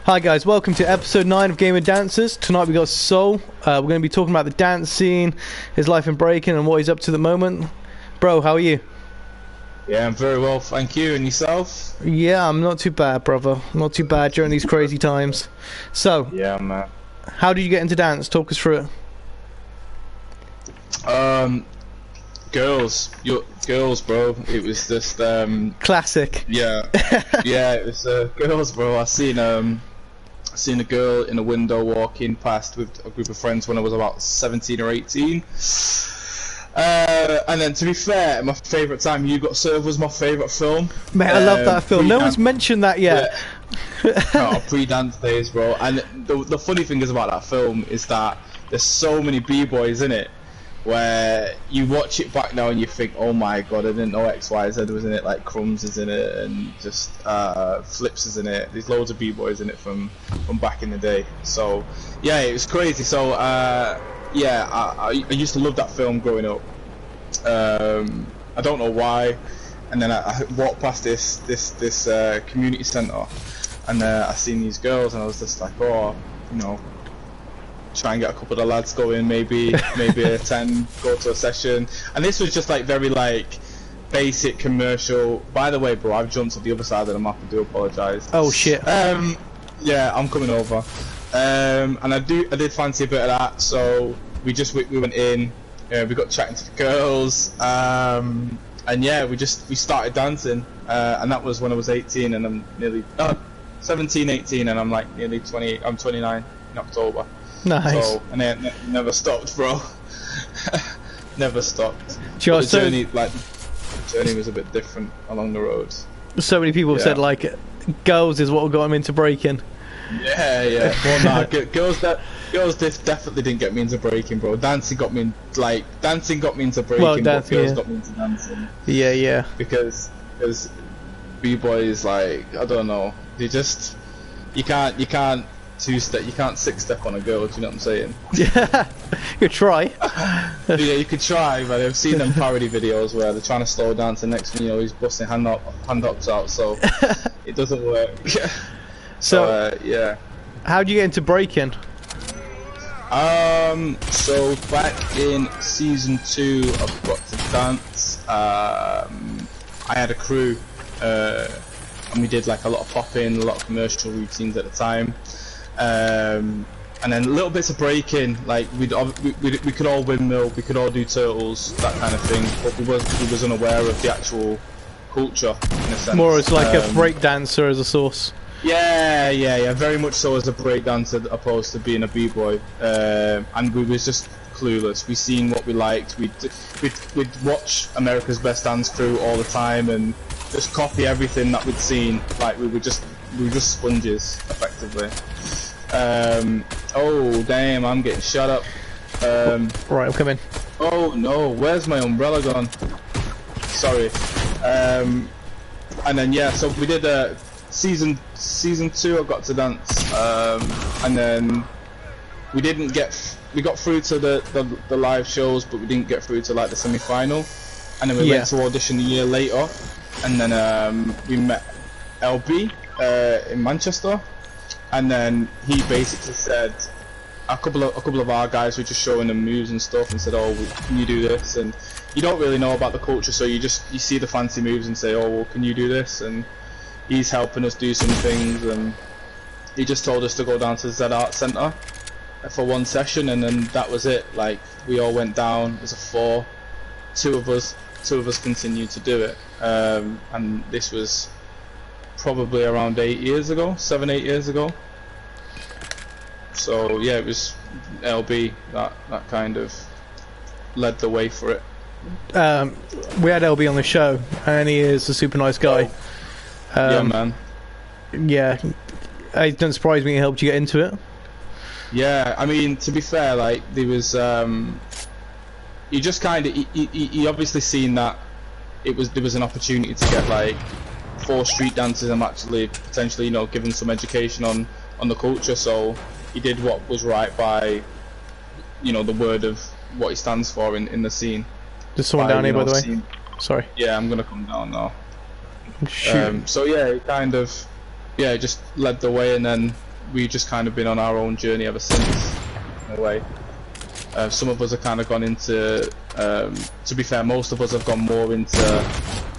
Hi guys, welcome to episode 9 of Game of Dancers. Tonight we got Soul. We're going to be talking about the dance scene, his life in breaking and what he's up to at the moment. Bro, how are you? Yeah, I'm very well, thank you. And yourself? Yeah, I'm not too bad, brother. Not too bad during these crazy times. So, Yeah, man. how did you get into dance? Talk us through it. Girls, bro. It was just Classic. yeah, yeah. It was girls, bro. I seen a girl in a window walking past with a group of friends when I was about 17 or 18. And then, to be fair, my favourite time You Got Served was my favourite film. Mate, I love that film. No one's mentioned that yet. Oh, pre-dance days, bro. And the funny thing is about that film is that there's so many b-boys in it, where you watch it back now and you think, oh my god, I didn't know XYZ was in it, like Crumbs is in it, and just Flips is in it. There's loads of b-boys in it from back in the day. So yeah, it was crazy. So yeah, I used to love that film growing up. I don't know why. And then I walked past this community centre, and I seen these girls, and I was just like, oh, you know, try and get a couple of the lads going, maybe attend, go to a session. And this was just like very like basic commercial. By the way, bro, I've jumped to the other side of the map. I do apologise. Oh shit. Yeah, I'm coming over. And I did fancy a bit of that, so we went in. We got chatting to the girls. And yeah, we started dancing. And that was when I was 18, and I'm nearly 17, 18, and I'm like nearly 20. I'm 29 in October. Nice. So, and it never stopped, bro. Never stopped. Sure, The journey was a bit different along the road. So many people have said like girls is what got him into breaking. Yeah. Well, nah, girls definitely didn't get me into breaking, bro. Dancing got me into breaking, Well, but girls yeah. got me into dancing. Yeah. Because b-boys, like, I don't know, they just you can't two-step, you can't six-step on a girl. Do you know what I'm saying? Yeah. You try. Yeah, you could try, but I've seen them parody videos where they're trying to slow dance, and next thing you know, he's busting hand ups out, so it doesn't work. So yeah. How'd you get into breaking? So back in season 2 of Got to Dance, I had a crew, and we did like a lot of popping, a lot of commercial routines at the time. And then little bits of breaking, like we could all windmill, we could all do turtles, that kind of thing, but we was unaware of the actual culture in a sense. More as like a break dancer as a source. Yeah, very much so as a break dancer opposed to being a b-boy. And we was just clueless. We seen what we liked. We'd watch America's Best Dance Crew all the time and just copy everything that we'd seen. Like we were just sponges, effectively. Oh damn, I'm getting shut up. Right, I'm coming. Oh no, where's my umbrella gone? Sorry. And then yeah, so we did season 2 of Got to Dance, and then we got through to the live shows, but we didn't get through to like the semi-final, and then we went to audition a year later, and then we met LB in Manchester, and then he basically said a couple of our guys were just showing them moves and stuff, and said, oh, can you do this? And you don't really know about the culture, so you see the fancy moves and say, oh, well, can you do this? And he's helping us do some things, and he just told us to go down to the Z Art Centre for one session, and then that was it. Like, we all went down as a 4. Two of us continued to do it, and this was probably around 8 years ago, 7-8 years ago. So yeah, it was LB that kind of led the way for it. We had LB on the show, and he is a super nice guy. Yeah, man. Yeah, it doesn't surprise me he helped you get into it. Yeah, I mean, to be fair, like, there was he just kind of he obviously seen that there was an opportunity to get like 4 street dancers and actually potentially, you know, given some education on the culture, so he did what was right by, you know, the word of what he stands for in the scene. There's someone down here, by the way. Sorry. Yeah, I'm gonna come down now. Shoot. So yeah, he kind of, just led the way, and then we've just kind of been on our own journey ever since, in a way. Some of us have kind of gone into, to be fair, most of us have gone more into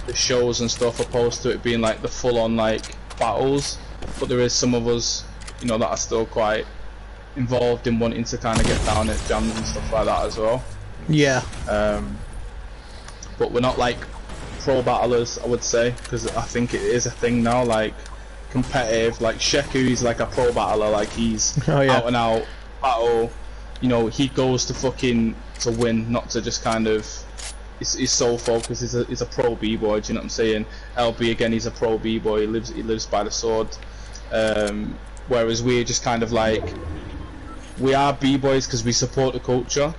the shows and stuff, opposed to it being like the full-on like battles. But there is some of us, you know, that are still quite involved in wanting to kind of get down at jams and stuff like that as well. Yeah. But we're not like pro battlers, I would say, because I think it is a thing now, like competitive. Like Sheku, he's like a pro battler, like he's out and out battle. You know, he goes to fucking to win, not to just kind of. His sole focus is a pro b-boy. Do you know what I'm saying? LB again, he's a pro b-boy. He lives by the sword. Whereas we're just kind of like, we are b-boys because we support the culture,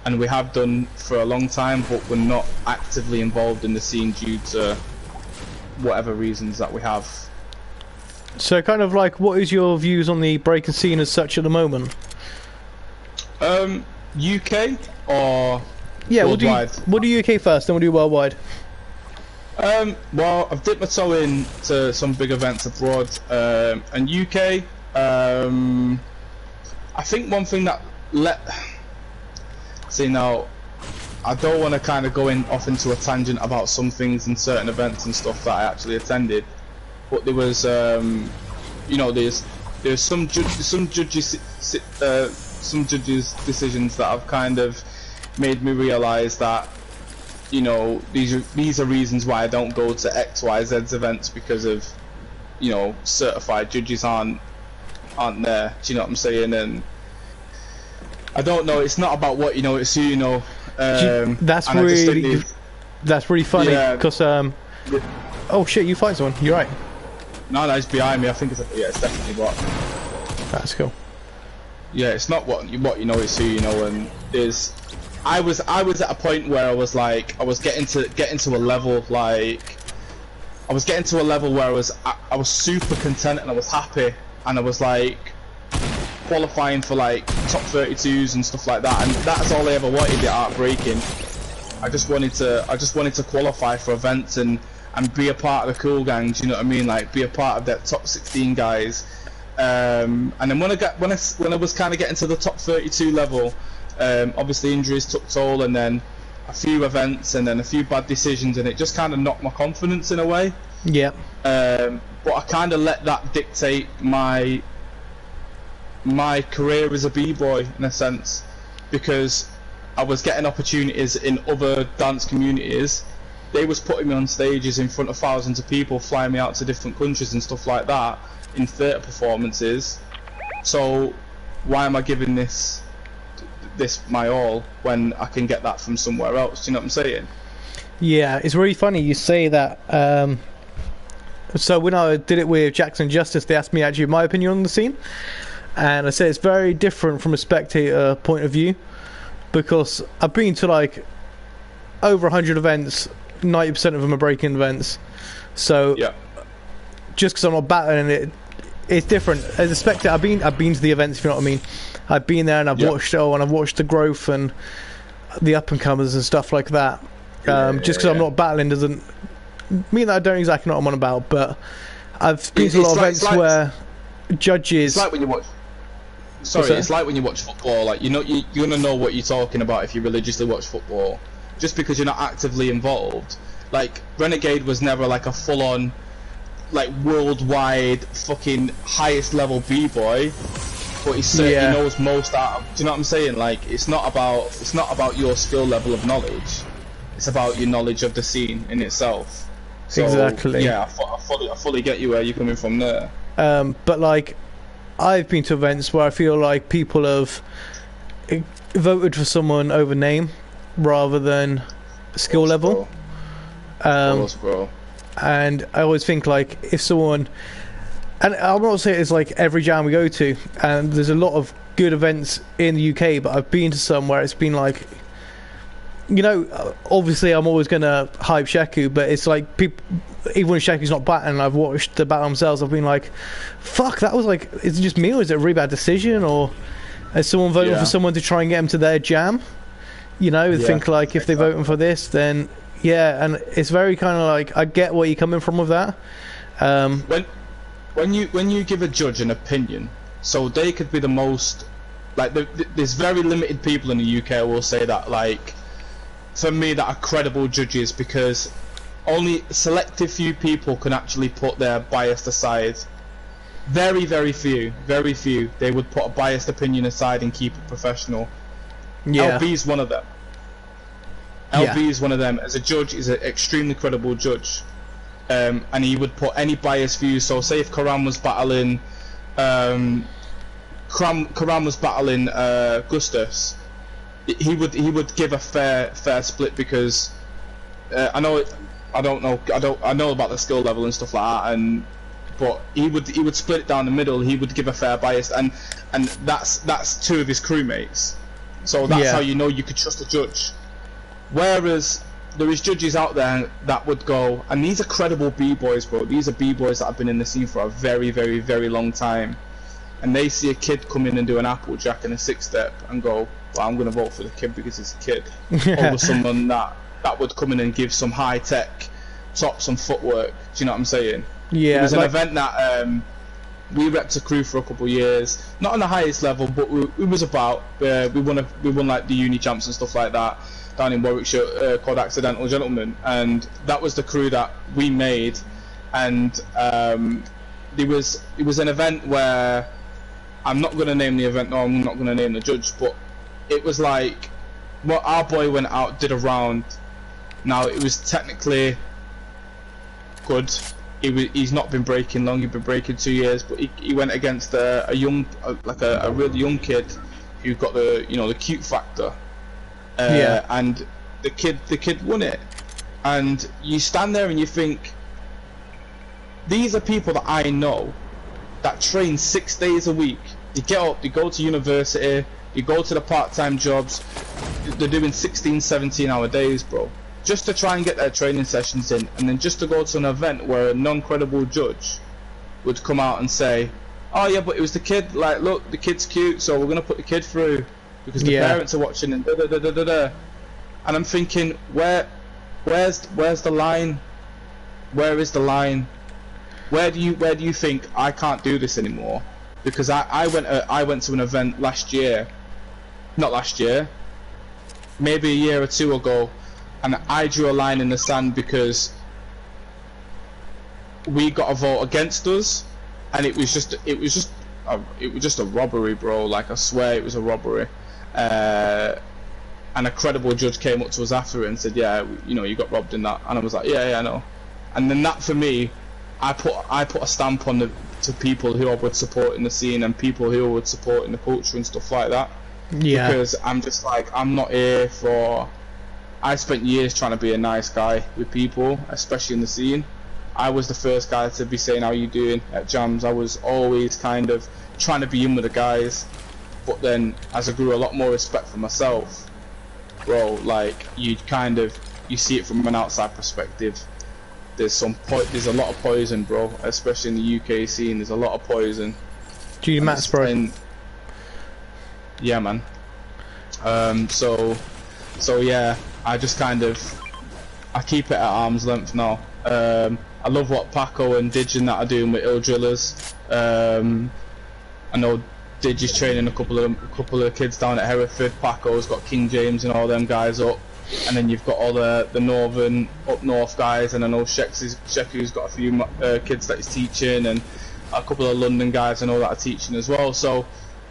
and we have done for a long time, but we're not actively involved in the scene due to whatever reasons that we have. So kind of like, what is your views on the breaking scene as such at the moment? UK or yeah, worldwide? We'll do UK first, then we'll do worldwide. Well, I've dipped my toe into some big events abroad, and UK. I think one thing that see now, I don't want to kind of go off into a tangent about some things and certain events and stuff that I actually attended, but there was, you know, there's some judges decisions that have kind of made me realise that, you know, these are reasons why I don't go to X, Y, Z's events, because of, you know, certified judges aren't there. Do you know what I'm saying? And I don't know. It's not about what you know. It's who you know. That's really funny because oh shit, you fight someone. You're right. No, it's behind me. I think it's definitely what. That's cool. Yeah, it's not what you know. It's who you know. And I was at a point where I was like, I was getting to a level like, I was getting to a level where I was super content and I was happy, and I was like qualifying for like top 32s and stuff like that, and that's all I ever wanted at Art Breaking. I just wanted to qualify for events and be a part of the cool gang. Do you know what I mean? Like be a part of that top 16 guys. And then when I was kind of getting to the top 32 level, obviously injuries took toll, and then a few events and then a few bad decisions, and it just kind of knocked my confidence in a way. Yeah. But I kind of let that dictate my career as a b-boy in a sense, because I was getting opportunities in other dance communities. They was putting me on stages in front of thousands of people, flying me out to different countries and stuff like that in theatre performances. So why am I giving this my all when I can get that from somewhere else? Do you know what I'm saying? Yeah, it's really funny you say that. So when I did it with Jackson Justice, they asked me actually my opinion on the scene, and I said it's very different from a spectator point of view, because I've been to like over 100 events, 90% of them are breaking events. So yeah, just because I'm not battling it, it's different. As a spectator, I've been to the events, if you know what I mean. I've been there and I've watched and I've watched the growth and the up and comers and stuff like that. Just because I'm not battling doesn't mean that I don't exactly know what I'm on about. But I've been to a lot of events where judges. It's like when you watch. Sorry, it's like when you watch football. Like you're gonna know what you're talking about if you religiously watch football. Just because you're not actively involved. Like Renegade was never like a full-on, like worldwide fucking highest level b-boy, but he certainly knows most out of, do you know what I'm saying? Like it's not about your skill level of knowledge, it's about your knowledge of the scene in itself. So, exactly. Yeah, I fully get you where you're coming from there. But like I've been to events where I feel like people have voted for someone over name rather than skill level. Bro. And I always think like if someone, and I'm not saying it's like every jam we go to, and there's a lot of good events in the UK, but I've been to some where it's been like, you know, obviously I'm always gonna hype Sheku, but it's like people, even when Sheku's not battling, I've watched the battle themselves, I've been like, fuck, that was like, is it just me or is it a really bad decision, or is someone voting for someone to try and get them to their jam? You know, think like if they're voting for this, then yeah, and it's very kind of like, I get where you're coming from with that. When you give a judge an opinion, So they could be the most, like, there's very limited people in the UK, I will say that, like, for me, that are credible judges, because only selective few people can actually put their bias aside. Very few, they would put a biased opinion aside and keep it professional. Yeah. LB's one of them. LB is one of them. As a judge, he's an extremely credible judge. And he would put any biased views. So say if Karam was battling Gustus, he would give a fair split, because I know about the skill level and stuff like that, but he would split it down the middle. He would give a fair bias, and that's two of his crewmates. So that's how you know you could trust a judge. Whereas there is judges out there that would go, and these are credible b-boys, bro. These are b-boys that have been in the scene for a very long time, and they see a kid come in and do an applejack and a six-step and go, well, I'm going to vote for the kid because he's a kid, over someone that would come in and give some high-tech, some footwork. Do you know what I'm saying? Yeah. It was an event that we repped a crew for a couple of years, not on the highest level, but we was about. We won like the uni champs and stuff like that down in Warwickshire, called Accidental Gentlemen, and that was the crew that we made. And it was an event where, I'm not going to name the event, no, I'm not going to name the judge, but it was like, well, our boy went out, did a round. Now, it was technically good. He's not been breaking long, he'd been breaking 2 years, but he went against a really young kid who got the cute factor. And the kid won it. And you stand there and you think, these are people that I know that train 6 days a week. You get up, you go to university, you go to the part-time jobs, they're doing 16, 17-hour days, bro, just to try and get their training sessions in, and then just to go to an event where a non-credible judge would come out and say, oh yeah, but it was the kid, like, look, the kid's cute, so we're going to put the kid through because the parents are watching, and da-da-da-da-da-da. And I'm thinking, where's the line? Where is the line? Where do you think I can't do this anymore? Because I went to an event maybe a year or two ago, and I drew a line in the sand because we got a vote against us, and it was just a robbery, bro. Like, I swear it was a robbery. And a credible judge came up to us after it and said, yeah, you got robbed in that. And I was like, yeah, I know. And then that, for me, I put a stamp on to people who I would support in the scene and people who I would support in the culture and stuff like that. Yeah. Because I'm just like, I'm not here for. I spent years trying to be a nice guy with people, especially in the scene. I was the first guy to be saying, how you doing at jams. I was always kind of trying to be in with the guys. But then, as I grew a lot more respect for myself, bro, like, you see it from an outside perspective. There's a lot of poison, bro, especially in the UK scene. There's a lot of poison. G Mats, bro. Yeah, man. So yeah, I just I keep it at arm's length now. I love what Paco and Dig and that are doing with Ill Drillers. I know Dig is training a couple of kids down at Hereford. Paco's got King James and all them guys up. And then you've got all the northern, up north guys, and I know Sheku's got a few kids that he's teaching, and a couple of London guys I know that are teaching as well. So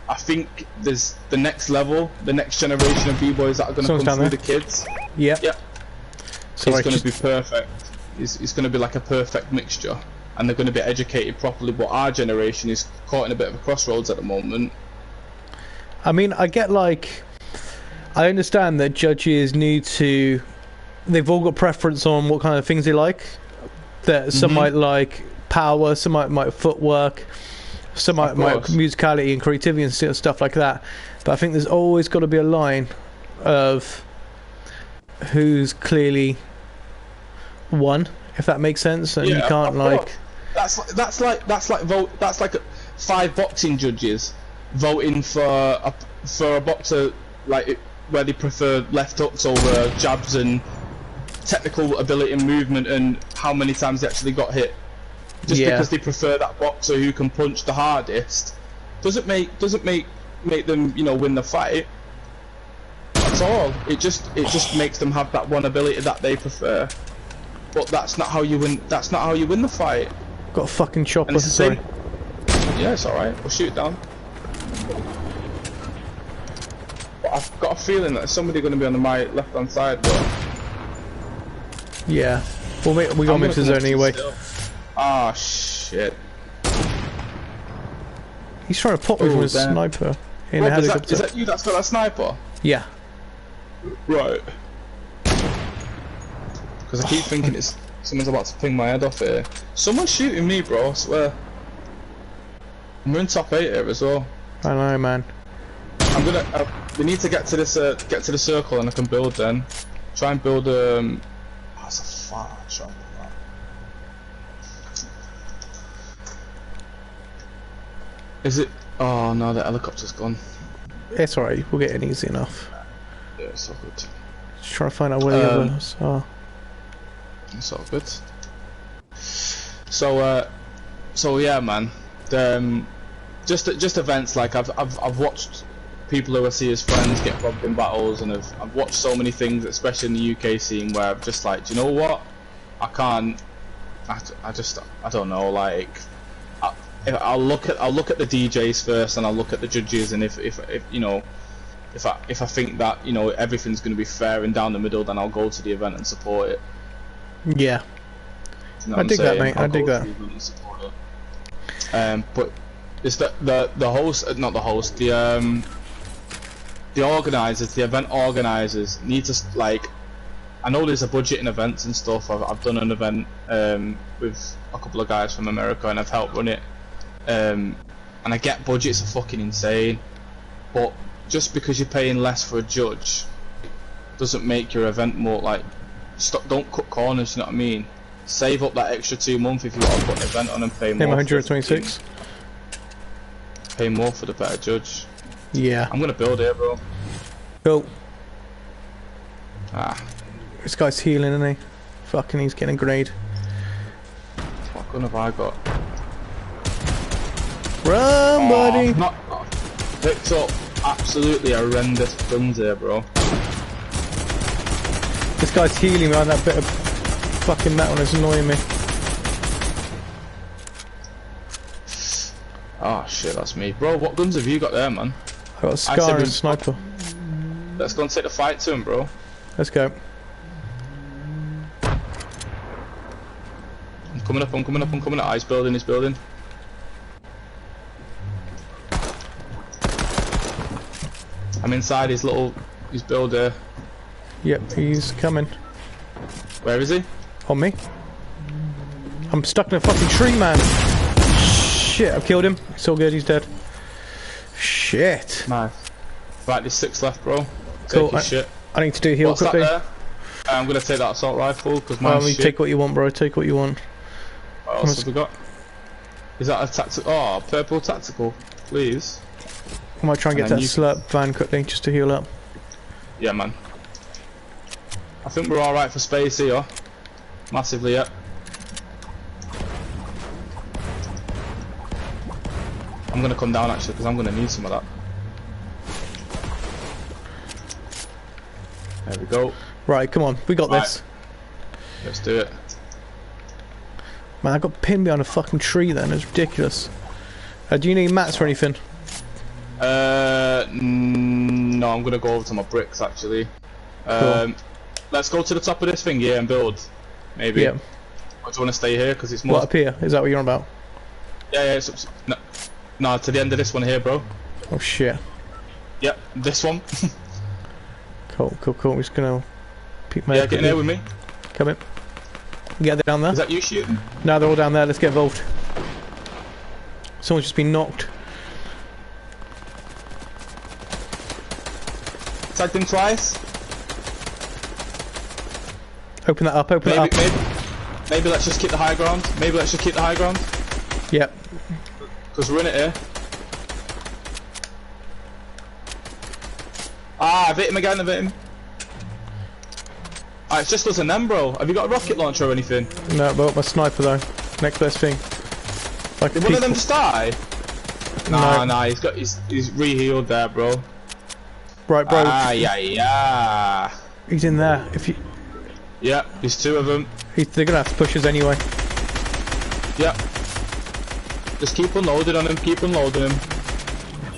I think there's the next level, the next generation of b-boys that are going to come through the kids. Yeah. So it's going to be perfect. It's going to be like a perfect mixture, and they're going to be educated properly. But our generation is caught in a bit of a crossroads at the moment. I mean, I understand that judges they've all got preference on what kind of things they like. That some might like power, some might footwork, some might musicality and creativity and stuff like that. But I think there's always got to be a line of who's clearly won, if that makes sense. And you can't that's like 5 boxing judges voting for a boxer, like, where they prefer left hooks over jabs and technical ability and movement and how many times they actually got hit. Just because they prefer that boxer who can punch the hardest doesn't make them, you know, win the fight. That's all. It just makes them have that one ability that they prefer. But that's not how you win. That's not how you win the fight. Got a fucking chopper. And it's the Sorry. same. Yeah, it's all right. We'll shoot it down. But I've got a feeling that there's somebody going to be on my left-hand side. But Yeah. Well, we got to move to the zone anyway. Ah, shit. He's trying to pop me from his sniper in a Rob, helicopter. is that you that's got that sniper? Yeah. Right. Because I keep thinking it's someone's about to ping my head off here. Someone's shooting me, bro. I swear. We're in top 8 here as well. I know, man. I'm gonna. We need to get to this. Get to the circle, and I can build then. Try and build. Oh, that's a far shot. Is it? Oh no, the helicopter's gone. It's alright. We'll get in easy enough. Yeah, it's all good. Just trying to find out where the others are. It's all good. So, so yeah, man. Just events like I've watched people who I see as friends get robbed in battles, and I've watched so many things, especially in the UK scene, where I'm just like, do you know what? I can't. I don't know. Like, I'll look at the DJs first, and I'll look at the judges, and if you know, if I think that, you know, everything's going to be fair and down the middle, then I'll go to the event and support it. Yeah. You know I dig that, mate. I dig that. But it's the host, not the host, the organisers, the event organisers need to, like, I know there's a budget in events and stuff. I've done an event with a couple of guys from America, and I've helped run it. And I get budgets are fucking insane, but just because you're paying less for a judge doesn't make your event more, like, don't cut corners, you know what I mean? Save up that extra 2 months if you want to put an event on and pay more. 126. Pay more for the better judge. Yeah. I'm gonna build here, bro. Cool. Ah. This guy's healing, isn't he? Fucking, he's getting a grade. What gun have I got? Run, buddy! I've not picked up absolutely horrendous guns here, bro. This guy's healing behind that bit of fucking metal, and it's annoying me. Oh shit, that's me. Bro, what guns have you got there, man? I got a Scar and a sniper. Let's go and take the fight to him, bro. Let's go. I'm coming up, I'm coming up, I'm coming up. He's building, he's building. I'm inside his builder. Yep, he's coming. Where is he? On me. I'm stuck in a fucking tree, man. Shit, I've killed him. It's all good, he's dead. Shit. Nice. Right, there's 6 left, bro. Cool. Take your shit. I need to do heal What's quickly. that there? I'm gonna take that assault rifle because mine's shit. Take what you want, bro. Take what you want. What else have we got? Is that a tactical? Oh, purple tactical, please. I might try and get that slurp van quickly just to heal up. Yeah, man. I think we're alright for space here. Massively, yeah. I'm gonna come down actually because I'm gonna need some of that. There we go. Right, come on. We got this. Let's do it. Man, I got pinned behind a fucking tree then. It's ridiculous. Do you need mats or anything? No, I'm gonna go over to my bricks actually. Cool. Let's go to the top of this thing here and build. Maybe. Yeah. Or do you want to stay here because it's more? What, up here? Is that what you're on about? Yeah, it's up. No, to the end of this one here, bro. Oh shit. Yep, this one. Cool. I'm just gonna peek my Yeah, get in there with me. Come in. Get down there. Is that you shooting? No, they're all down there. Let's get involved. Someone's just been knocked. Tagged him twice. Open that up. Open it up. Maybe let's just keep the high ground. Yep. Because we're in it here. Ah, I've hit him again, Ah, it's just us and them, bro. Have you got a rocket launcher or anything? No, but my sniper though. Next best thing. Like Did one of them just die? Nah, he's re-healed there, bro. Right, bro. Yeah. He's in there. If you. Yep, there's two of them. They're gonna have to push us anyway. Yep. Just keep unloading on him. Keep unloading him.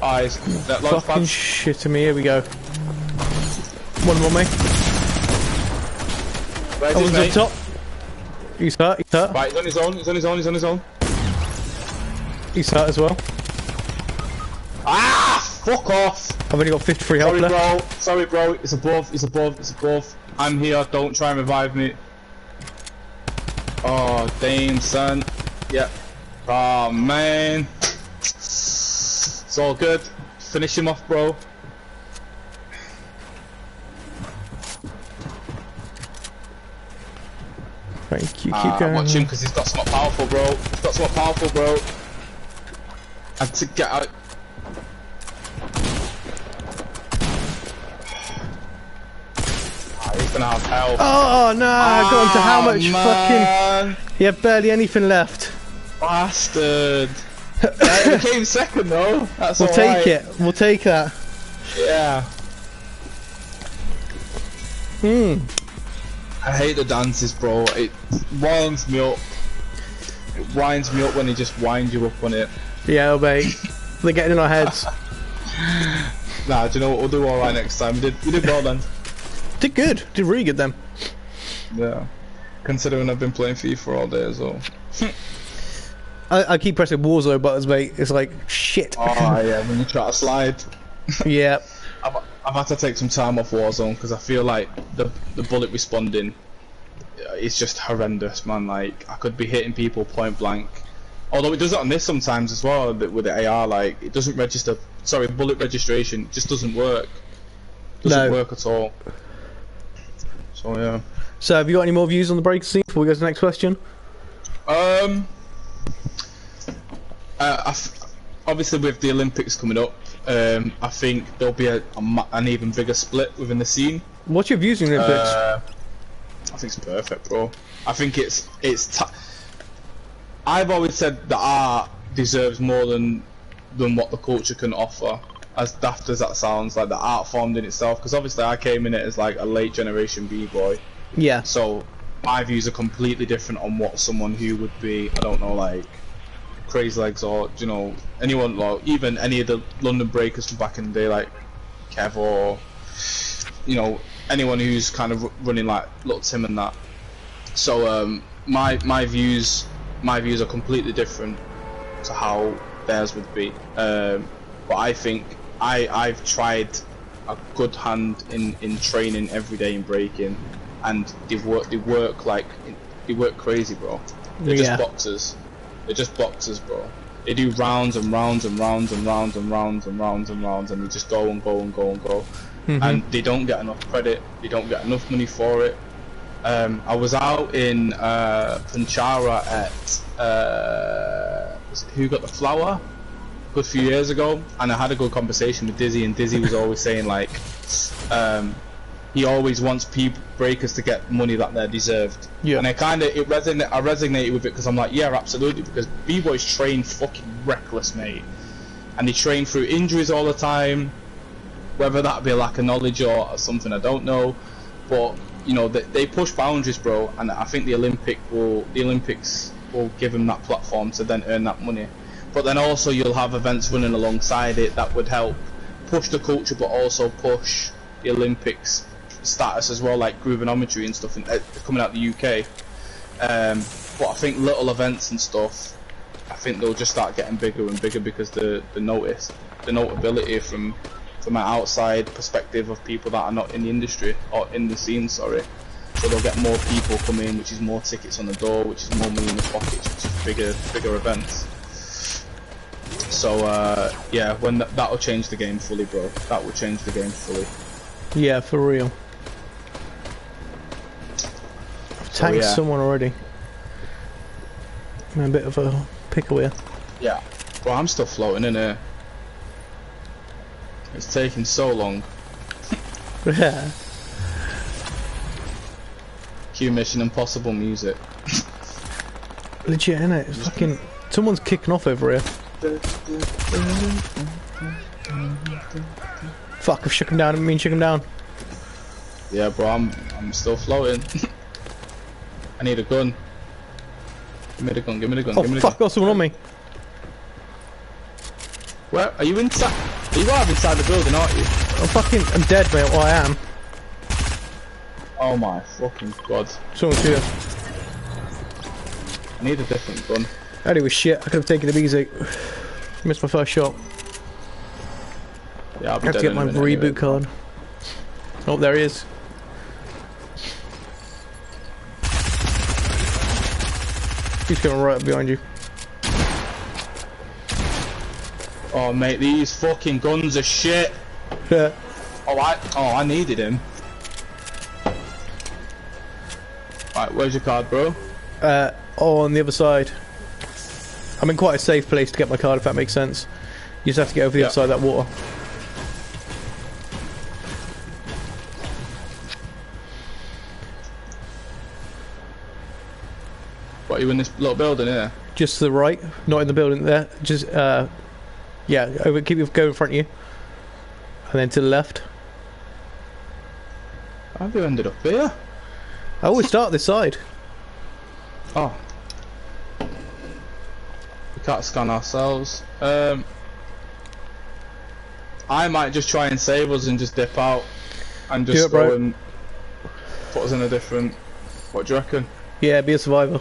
Eyes. That launch Fucking pad. shit to me. Here we go. One more, mate. Where's That his one's mate? up top. He's hurt. He's hurt. Right, he's on his own. He's on his own. He's on his own. He's hurt as well. Ah! Fuck off! I've only got 53 health Sorry, left. bro. Sorry, bro. It's above. It's above. It's above. I'm here. Don't try and revive me. Oh, damn, son. Yep. Oh, man. It's all good. Finish him off, bro. Thank you. Keep going. Watch him because he's got something powerful, bro. He's got something powerful, bro. And to get out. He's gonna have health. Oh no! I got into how much man. fucking? You have barely anything left. Bastard. He came second though. That's We'll alright. take it. We'll take that. Yeah. I hate the dances, bro. It winds me up. It winds me up when he just winds you up on it. Yeah, mate. They're getting in our heads. Nah, do you know what? We'll do alright next time. We did well then. Did good. Did really good then. Yeah. Considering I've been playing FIFA all day as well. I keep pressing Warzone buttons, mate. It's like shit. Oh yeah, when you try to slide. Yeah. I've had to take some time off Warzone because I feel like the bullet responding is just horrendous, man. Like I could be hitting people point blank. Although it does it on this sometimes as well with the AR. Like it doesn't register. Sorry, bullet registration just doesn't work. Doesn't work at all. So yeah. So have you got any more views on the break scene before we go to the next question? Obviously with the Olympics coming up, I think there'll be an even bigger split within the scene. What's your views on the Olympics? I think it's perfect, bro. I think I've always said that art deserves more than what the culture can offer. As daft as that sounds, like the art formed in itself, because obviously I came in it as like a late generation b-boy. Yeah. So my views are completely different on what someone who would be, I don't know, like Crazy Legs or anyone, like even any of the London Breakers from back in the day, like Kev or anyone who's kind of running like Little Tim and that. So my views are completely different to how theirs would be. But I think I've tried a good hand in training every day in breaking, and they work crazy, bro. They're just boxers. They're just boxers, bro. They do rounds and rounds and rounds and rounds and rounds and rounds and rounds, and they just go and go and go and go. And they don't get enough credit. They don't get enough money for it. I was out in Panchara at Who Got the Flower a good few years ago, and I had a good conversation with Dizzy, and Dizzy was always saying like he always wants breakers to get money that they're deserved. Yeah. And I resonated with it because I'm like, yeah, absolutely, because b-boys train fucking reckless, mate, and they train through injuries all the time, whether that be a lack of knowledge or something, I don't know, but they push boundaries, bro, and I think the Olympics will give them that platform to then earn that money. But then also you'll have events running alongside it that would help push the culture, but also push the Olympics status as well, like groovenometry and stuff coming out the UK. But I think little events and stuff, I think they'll just start getting bigger and bigger because the notability from an outside perspective of people that are not in the industry or in the scene, sorry. So they'll get more people come in, which is more tickets on the door, which is more money in the pockets, which is bigger events. So yeah, when that'll change the game fully, bro. That will change the game fully. Yeah, for real. I've tanked someone already. I'm a bit of a pickle here. Yeah. Well, I'm still floating in here. It's taking so long. Yeah. Cue Mission Impossible music. Legit, innit? It's fucking... Someone's kicking off over here. Fuck, I've shook him down. I didn't mean shook him down. Yeah, bro, I'm still floating. I need a gun. Give me the gun, give me the gun, Oh give me the fuck, gun. got someone on me. Where are you inside? Are you are inside the building, aren't you? I'm dead, mate. Well, I am. Oh my fucking god. Someone's here. I need a different gun. Anyway, shit, I could have taken it easy. Missed my first shot. Yeah, I'll be I have dead to get my in a minute reboot anyway. card. Oh, there he is. He's coming right up behind you. Oh mate, these fucking guns are shit. Yeah. Oh I needed him. Right, where's your card, bro? On the other side. I'm in quite a safe place to get my card, if that makes sense. You just have to get over the other side of that water. What, are you in this little building here? Just to the right, not in the building there. Just, yeah, over, keep your go in front of you. And then to the left. How have you ended up here? I always start this side. Oh. We can't scan ourselves. I might just try and save us and just dip out. And Do just it, bro. go and put us in a different... What do you reckon? Yeah, be a survivor.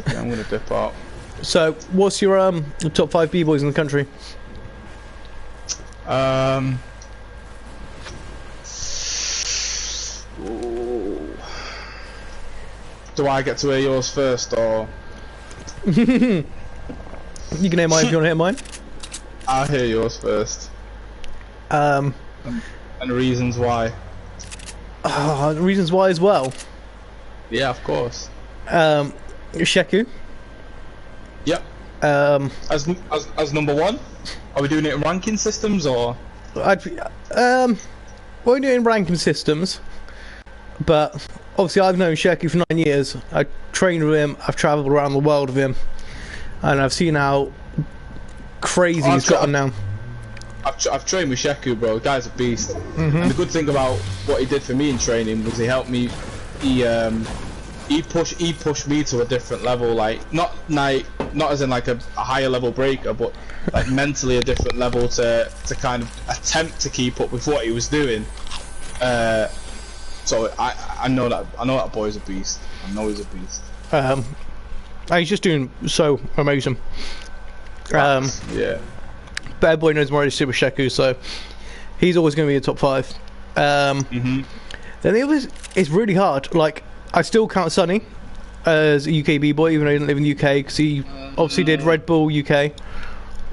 Yeah, I'm gonna dip out. So, what's your top 5 b-boys in the country? Ooh. Do I get to hear yours first, or...? You can hear mine if you want to hear mine. I'll hear yours first. And And reasons why. reasons why as well. Yeah, of course. Sheku. Yep. As number one? Are we doing it in ranking systems, or...? We're doing ranking systems, but obviously I've known Sheku for 9 years. I trained with him, I've travelled around the world with him, and I've seen how crazy he's gotten now. I've trained with Sheku, bro. The guy's a beast. And the good thing about what he did for me in training was he helped me. He pushed me to a different level. Like not as in like a higher level breaker, but like mentally a different level to kind of attempt to keep up with what he was doing. So I know that boy's a beast. I know he's a beast. He's just doing so amazing. Yeah. Bad boy knows more to with Sheku, so he's always going to be in the top 5. Then the others, it's really hard. Like I still count Sonny as a UK b-boy, even though he didn't live in the UK, because he obviously did Red Bull UK.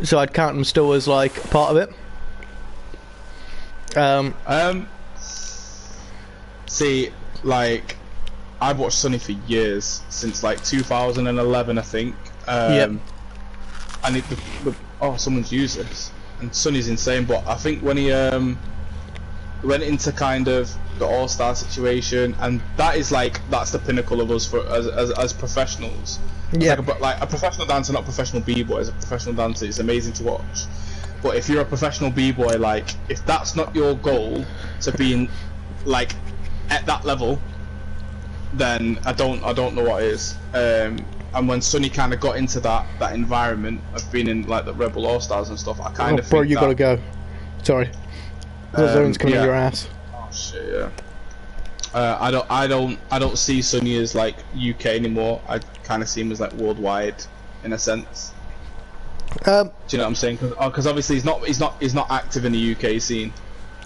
So I'd count him still as like part of it. See, like I've watched Sonny for years, since like 2011, I think. Yep. And oh, someone's used this, and Sonny's insane. But I think when he went into kind of the all-star situation, and that's the pinnacle of us for as professionals. Yeah. Like a professional dancer, not professional b-boy. As a professional dancer, it's amazing to watch. But if you're a professional b-boy, like if that's not your goal to be in, like at that level, then I don't know what is. And when Sonny kind of got into that environment of being in like the Rebel All Stars and stuff, I kind of bro, think you gotta go. Sorry, the zone's coming in your ass. Oh shit, yeah. I don't see Sonny as like UK anymore. I kind of see him as like worldwide, in a sense. Do you know what I'm saying? Because obviously he's not active in the UK scene.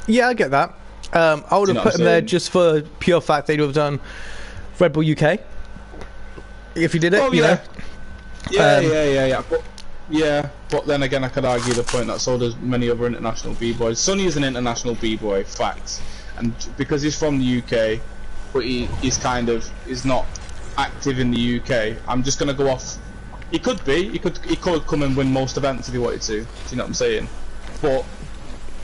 Yeah, I get that. I would have put him there just for pure fact they'd have done Red Bull UK. If he did it, you know. Yeah. But then again, I could argue the point that so does many other international b-boys. Sonny is an international b-boy, facts, and because he's from the UK, but he's not active in the UK. I'm just gonna go off. He could come and win most events if he wanted to. Do you know what I'm saying? But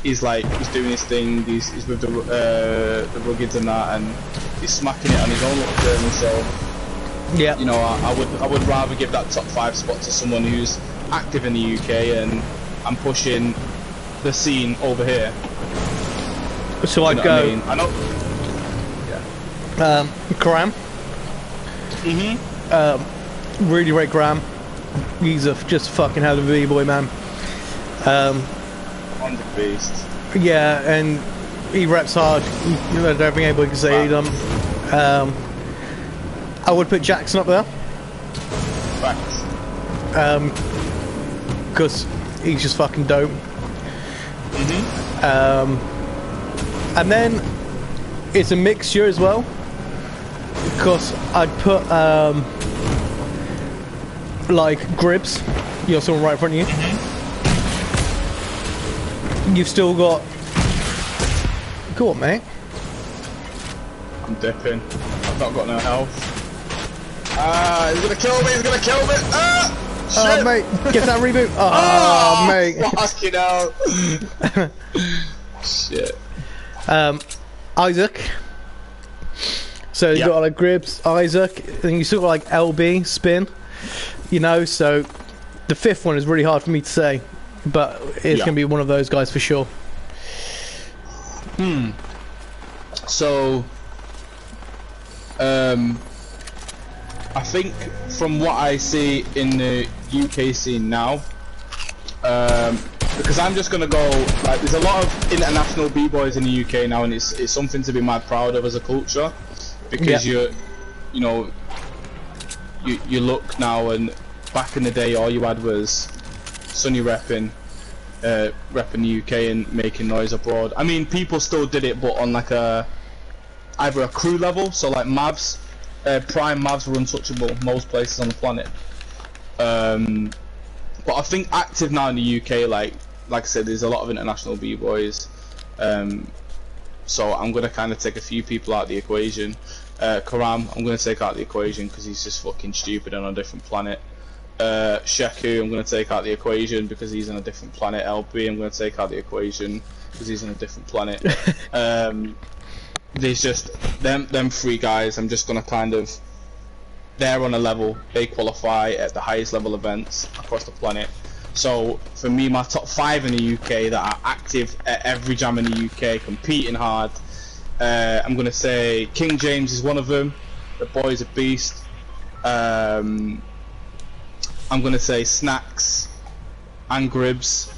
he's doing his thing. He's with the ruggeds and that, and he's smacking it on his own little journey. So Yeah. You know, I would rather give that top 5 spot to someone who's active in the UK and pushing the scene over here. So I'd You know go. what I mean? I know. Graham. Really rate Graham. He's just fucking hell of a b-boy, man. On the beast. Yeah, and he reps hard. You know, I don't think anybody can say he don't. I would put Jackson up there. Facts. Because he's just fucking dope. And then it's a mixture as well. Because I'd put like Gribbs. You know, someone right in front of you. You've still got. Go on, mate. I'm dipping. I've not got no health. He's gonna kill me. He's gonna kill me. Shit. Oh, mate, get that reboot. Oh, mate. Fucking hell. Shit. Isaac. So you've got like Gribbs, Isaac, and you still got like LB, Spin. You know, so the 5th one is really hard for me to say, but it's gonna be one of those guys for sure. So, I think from what I see in the UK scene now, because I'm just gonna go, like, there's a lot of international b-boys in the UK now, and it's something to be mad proud of as a culture, because you look now, and back in the day all you had was Sonny repping the UK and making noise abroad. I mean, people still did it, but on like either a crew level, so like Mavs, prime Mavs were untouchable most places on the planet. But I think active now in the UK, like I said, there's a lot of international b-boys. So I'm gonna kind of take a few people out of the equation. Karam, I'm gonna take out the equation because he's just fucking stupid and on a different planet. Sheku, I'm going to take out the equation because he's on a different planet. LB, I'm going to take out the equation because he's on a different planet. There's just them 3 guys. I'm just going to kind of, they're on a level, they qualify at the highest level events across the planet. So for me, my top 5 in the UK that are active at every jam in the UK, competing hard, I'm going to say King James is one of them. The boy's a beast. I'm going to say Snacks and Gribbs.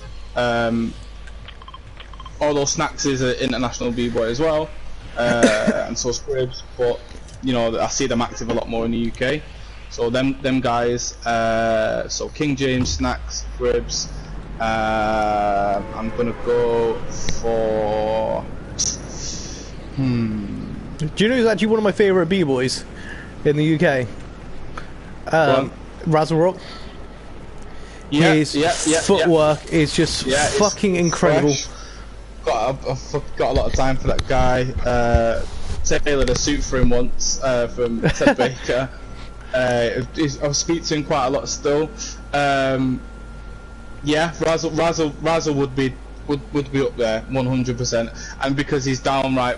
Although Snacks is an international b-boy as well, and so is Gribbs, but you know, I see them active a lot more in the UK. So them guys, so King James, Snacks, Gribbs. I'm going to go for... Do you know who's actually one of my favourite b-boys in the UK? Razzle Rock. His footwork is just fucking incredible. Got a lot of time for that guy. Tailored a suit for him once from Ted Baker. I'll speak to him quite a lot still. Razzle would be up there 100%, and because he's downright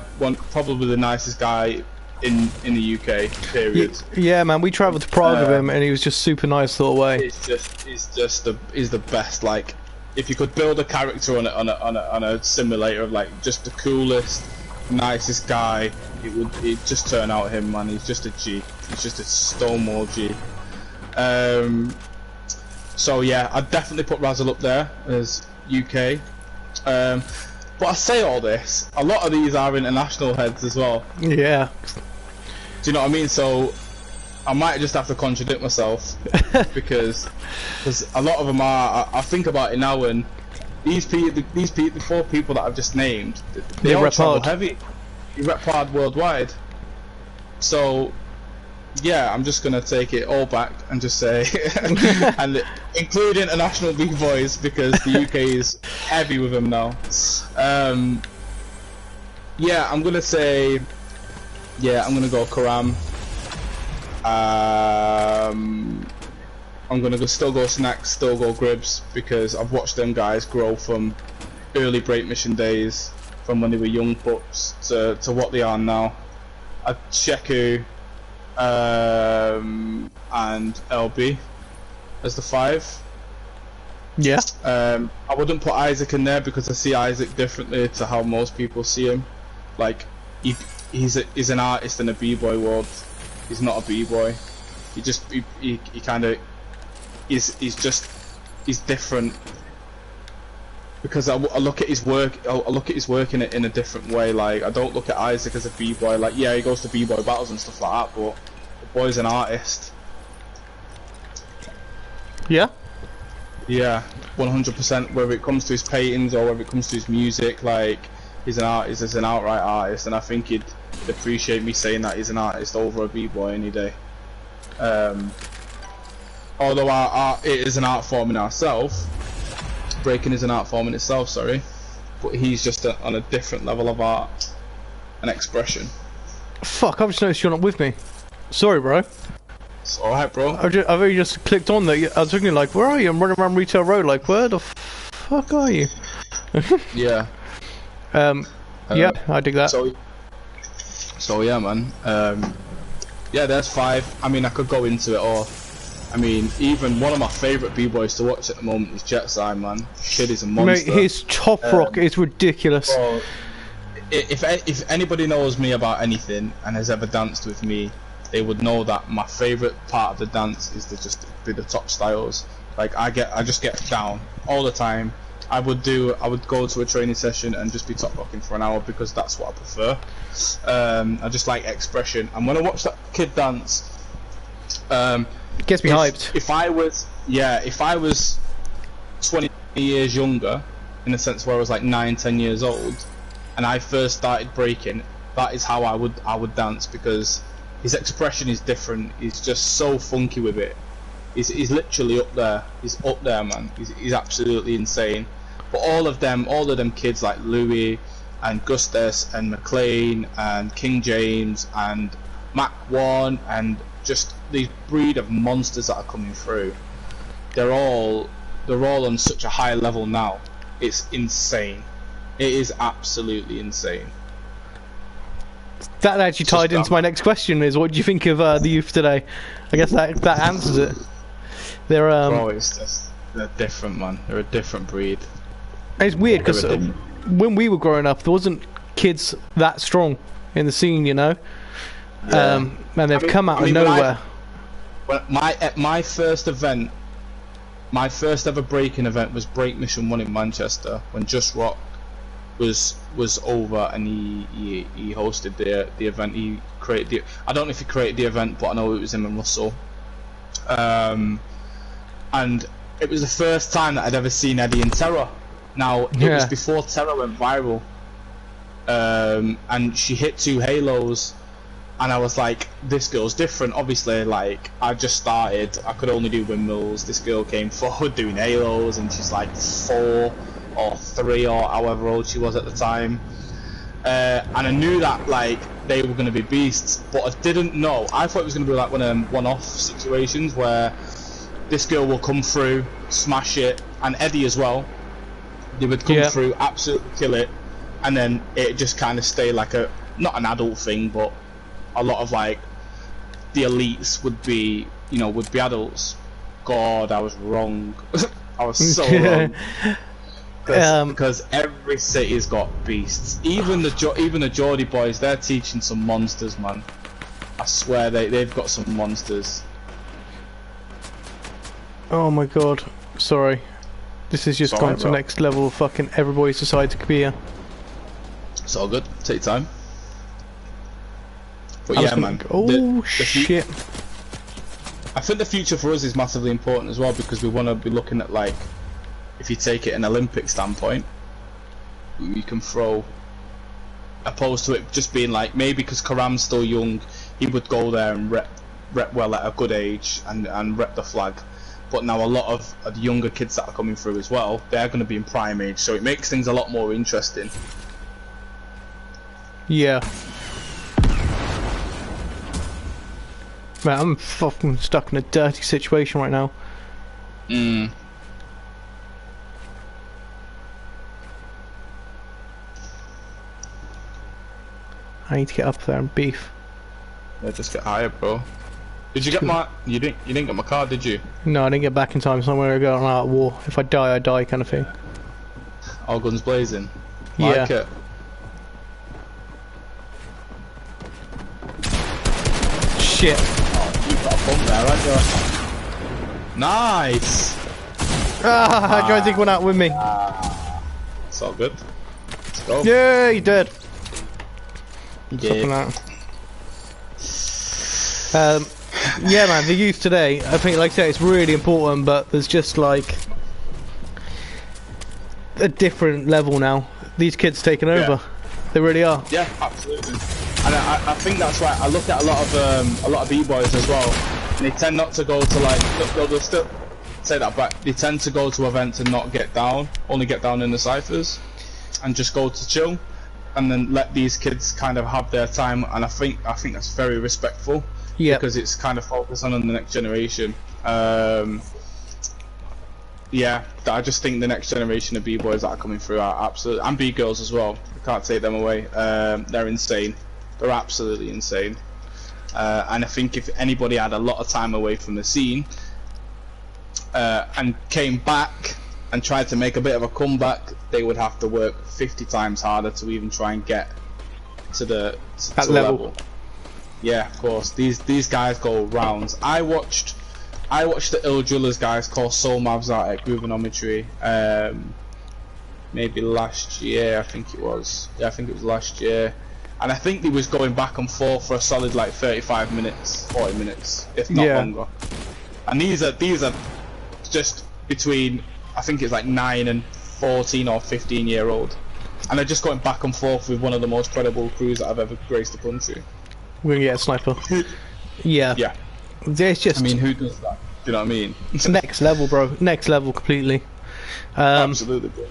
probably the nicest guy in the UK, period. Yeah, man, we travelled to Prague with him, and he was just super nice sort of way. He's the best. Like, if you could build a character on a simulator of like just the coolest, nicest guy, it just turn out him, man. He's just a G. He's just a Stonewall G. So yeah, I'd definitely put Razzle up there as UK. But I say all this, a lot of these are international heads as well. Yeah. Do you know what I mean? So I might just have to contradict myself because a lot of them are. I think about it now, and the 4 people that I've just named, they all travel heavy. They rep hard worldwide. So yeah, I'm just gonna take it all back and just say, and include international big boys because the UK is heavy with them now. Yeah, I'm gonna say, I'm gonna go Karam. I'm gonna still go Snacks, still go Gribbs, because I've watched them guys grow from early break mission days, from when they were young pups to what they are now. Sheku, and LB as the 5. Yeah. I wouldn't put Isaac in there because I see Isaac differently to how most people see him. Like, he's an artist in a b-boy world. He's not a b-boy. He kind of he's different. Because I look at his work, I look at his work in a different way. Like, I don't look at Isaac as a b-boy. Like, yeah, he goes to b-boy battles and stuff like that, but the boy's an artist. Yeah. Yeah, 100%. Whether it comes to his paintings or whether it comes to his music, like, he's an artist, he's an outright artist, and I think he'd appreciate me saying that he's an artist over a b-boy any day. Although it is an art form in ourselves. Breaking is an art form in itself, sorry, but he's just on a different level of art and expression. Fuck, I've just noticed you're not with me. Sorry, bro. It's alright, bro. I've only just clicked on that. I was thinking, like, where are you? I'm running around Retail Road, like, where the fuck are you? Yeah. Yeah, I dig that. So yeah, man. Yeah, there's 5. I mean, I could go into it all. I mean, even one of my favourite b-boys to watch at the moment is Jetside, man. Kid is a monster. Mate, his top rock is ridiculous. Bro, if anybody knows me about anything and has ever danced with me, they would know that my favourite part of the dance is to just be the top styles. Like, I just get down all the time. I would go to a training session and just be top rocking for an hour because that's what I prefer. I just like expression, and when I watch that kid dance, It gets me hyped. If I was 20 years younger, in the sense where I was like 9-10 years old, and I first started breaking, that is how I would dance, because his expression is different. He's just so funky with it. He's literally up there. He's up there, man. He's absolutely insane. But all of them kids like Louis and Gustus and McLean and King James and Mac One and just these breed of monsters that are coming through, they're all on such a high level now. It's insane. It is absolutely insane. That actually tied into my next question, is what do you think of the youth today? I guess that answers it. They're Bro, they're different, man. They're a different breed. It's weird because when we were growing up, there wasn't kids that strong in the scene, you know. Yeah. And they've come out of nowhere. My first event, my first ever breaking event was Break Mission 1 in Manchester, when Just Rock was over, and he hosted the event. He created I don't know if he created the event, but I know it was him and Russell. And it was the first time that I'd ever seen Eddie in Terror. Now, it was before Terror went viral. And she hit 2 halos, and I was like, this girl's different. Obviously, like, I just started, I could only do windmills. This girl came forward doing halos, and she's like 4 or 3 or however old she was at the time. And I knew that, like, they were going to be beasts, but I didn't know. I thought it was going to be like one of them one-off situations where this girl will come through, smash it, and Eddie as well. They would come through, absolutely kill it, and then it just kind of stay like not an adult thing, but a lot of like the elites would be adults. God, I was wrong. I was so wrong. Because every city's got beasts. Even the Geordie boys, they're teaching some monsters, man. I swear they've got some monsters. Oh my god, sorry. This has just gone to the next level of fucking everybody's decided to be here. It's all good, take your time. But yeah, man. Shit. I think the future for us is massively important as well, because we want to be looking at, like, if you take it an Olympic standpoint, you can throw, opposed to it just being like, maybe because Karam's still young, he would go there and rep well at a good age and rep the flag. But now a lot of the younger kids that are coming through as well, they're going to be in prime age, so it makes things a lot more interesting. Yeah. Man, I'm fucking stuck in a dirty situation right now. I need to get up there and beef. Yeah, just get higher, bro. Did you get my? You didn't get my card, did you? No, I didn't get back in time. Somewhere I go on out of war. If I die, I die, kind of thing. All guns blazing. Yeah. Like it. Shit. Oh, you got a bump there, haven't you? Nice. Ah, I tried to take one out with me. It's all good. Let's go. Yeah, you dead. Yeah. Yeah, man, the youth today, I think, like I said, it's really important, but there's just like a different level now. These kids taking over. They really are. Yeah, absolutely. And I think that's why I look at a lot of b-boys as well. And they tend not to go to like they'll still say that, but they tend to go to events and not get down, only get down in the ciphers, and just go to chill, and then let these kids kind of have their time. And I think that's very respectful. Yeah. Because it's kind of focused on the next generation. Yeah, I just think the next generation of b-boys that are coming through are absolutely, and b-girls as well. I can't take them away. They're insane. They're absolutely insane. And I think if anybody had a lot of time away from the scene and came back and tried to make a bit of a comeback, they would have to work 50 times harder to even try and get to the level. Yeah, of course. These guys go rounds. I watched the Ill Drillers guys call Soul Mavs out at Groovonometry maybe last year, I think it was. Yeah, I think it was last year. And I think he was going back and forth for a solid like 35 minutes, 40 minutes, if not longer. And these are just between, I think it's like 9 and 14 or 15-year-old. And they're just going back and forth with one of the most credible crews that I've ever graced the country. We're gonna get a sniper. Yeah. Yeah. There's just, I mean, who does that? Do you know what I mean? next level, bro. Next level completely. Absolutely, bro.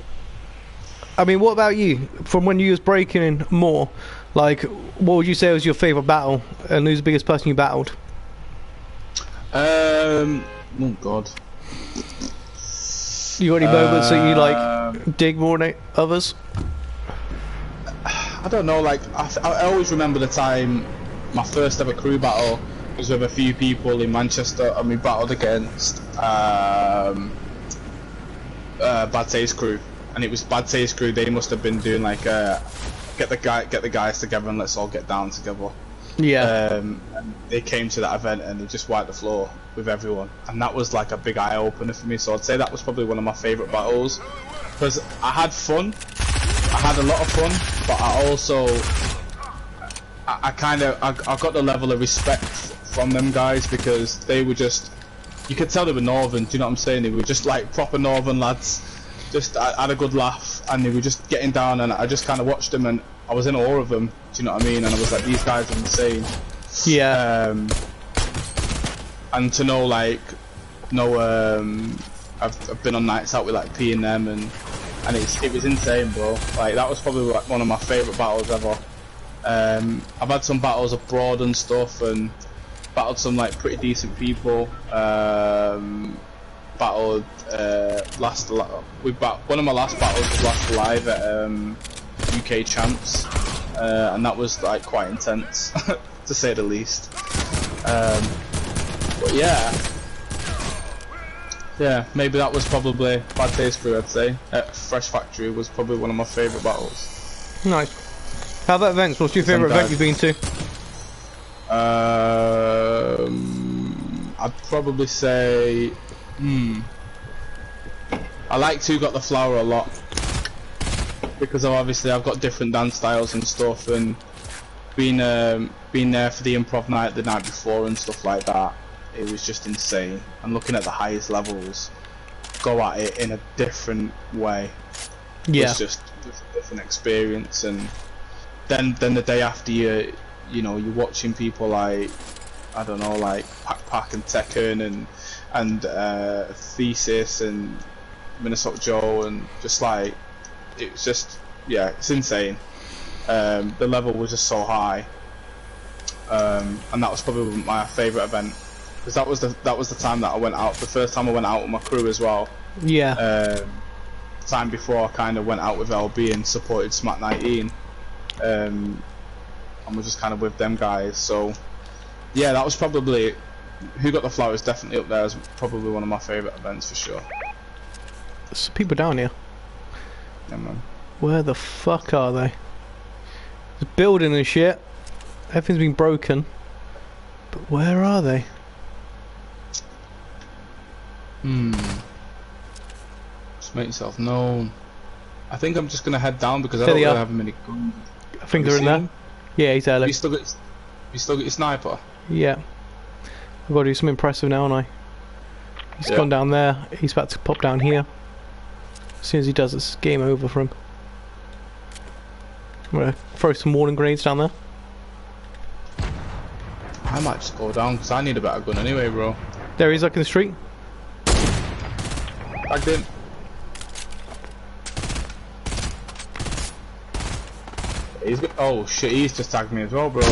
I mean, what about you? From when you was breaking more, like, what would you say was your favourite battle? And who's the biggest person you battled? Oh god. You got any moments that you like dig more than others? I don't know, like, I always remember the time my first ever crew battle was with a few people in Manchester, and we battled against Bad Taste crew, and it was Bad Taste crew. They must have been doing like get the guys together and let's all get down together. Yeah. And they came to that event and they just wiped the floor with everyone, and that was like a big eye opener for me. So I'd say that was probably one of my favourite battles, because I had fun. I had a lot of fun, but I also I got the level of respect from them guys, because they were just, you could tell they were northern, do you know what I'm saying? They were just like proper northern lads. I had a good laugh, and they were just getting down, and I just kind of watched them and I was in awe of them, do you know what I mean? And I was like, these guys are insane. Yeah. And to know like, I've been on nights out with like P and them, and it was insane, bro. Like, that was probably like one of my favourite battles ever. I've had some battles abroad and stuff, and battled some like pretty decent people. Battled one of my last battles was last live at UK Champs, and that was like quite intense to say the least. But yeah, maybe that was probably Bad Taste Crew, I'd say. Fresh Factory was probably one of my favourite battles. Nice. How about events? What's your favourite event you've been to? I'd probably say, I like To Got the Flower a lot, because obviously I've got different dance styles and stuff, and being there for the improv night the night before and stuff like that, it was just insane. And looking at the highest levels go at it in a different way, it's just a different experience. And then the day after, you're watching people like, I don't know, like Pack and Tekken and Thesis and Minnesota Joe, and just like, it was just, yeah, it's insane. The level was just so high, and that was probably my favourite event, because that was the time that I went out, the first time I went out with my crew as well. Yeah. Time before I kind of went out with LB and supported Smack 19, and we're just kind of with them guys. So Yeah, that was probably Who Got the Flowers. Definitely up there as probably one of my favourite events for sure. There's some people down here. Yeah, man. Where the fuck are they? There's a building and shit. Everything's been broken. But where are they? Just make yourself known. I think I'm just gonna head down because I There don't they really are. have many guns. I think Have they're you in seen there. Yeah, he's there. Have Look. you still got your sniper? Yeah. I've got to do something impressive now, haven't I? He's Yeah. gone down there. He's about to pop down here. As soon as he does, it's game over for him. I'm gonna throw some warning grenades down there. I might just go down because I need a better gun anyway, bro. There he is, like in the street. Tagged in. Oh shit, he's just tagged me as well, bro.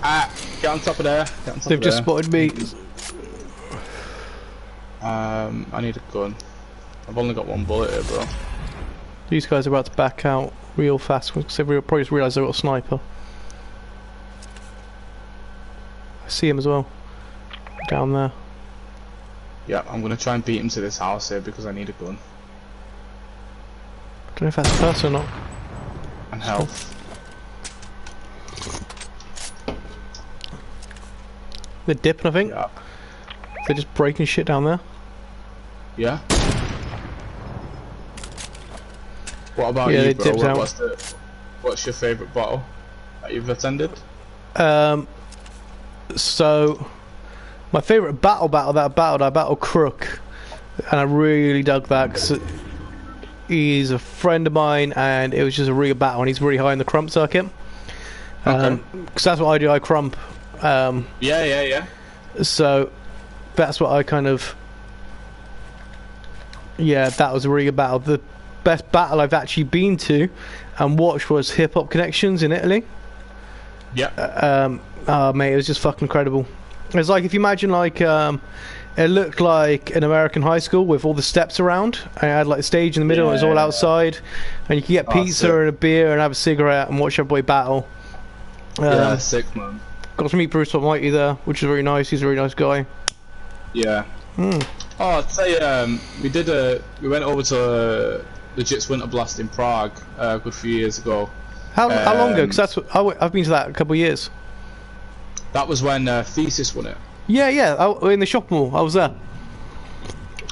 Ah, get on top of there. Get on top They've of just there. spotted me. I need a gun. I've only got one bullet here, bro. These guys are about to back out real fast because they've probably just realised they've got a sniper. I see him as well. Down there. Yeah, I'm gonna try and beat him to this house here because I need a gun Don't know if that's a person or not. and health. They're dipping, I think. Yeah. They're just breaking shit down there. Yeah. What about Yeah, you, they bro? dipped out. What's your favourite battle that you've attended? So my favourite battle that I battled Crook, and I really dug that because he's a friend of mine, and it was just a real battle, and he's really high in the crump circuit. Okay. Because that's what I do. I crump. Yeah. So that's what I kind of. Yeah, that was a really good battle. The best battle I've actually been to and watched was Hip Hop Connections in Italy. Yeah. Oh mate, it was just fucking incredible. It's like if you imagine like it looked like an American high school with all the steps around, and it had like a stage in the middle, and it was all outside, and you could get pizza sick. and a beer and have a cigarette and watch everybody battle. Yeah, sick, man. Got to meet Bruce Almighty there, which is very nice. He's a very nice guy. Yeah. Oh, I'd say we went over to Legit's Winter Blast in Prague a good few years ago. How long ago? Because that's what, I've been to that a couple of years. That was when Thesis won it. Yeah. In the shop mall, I was there.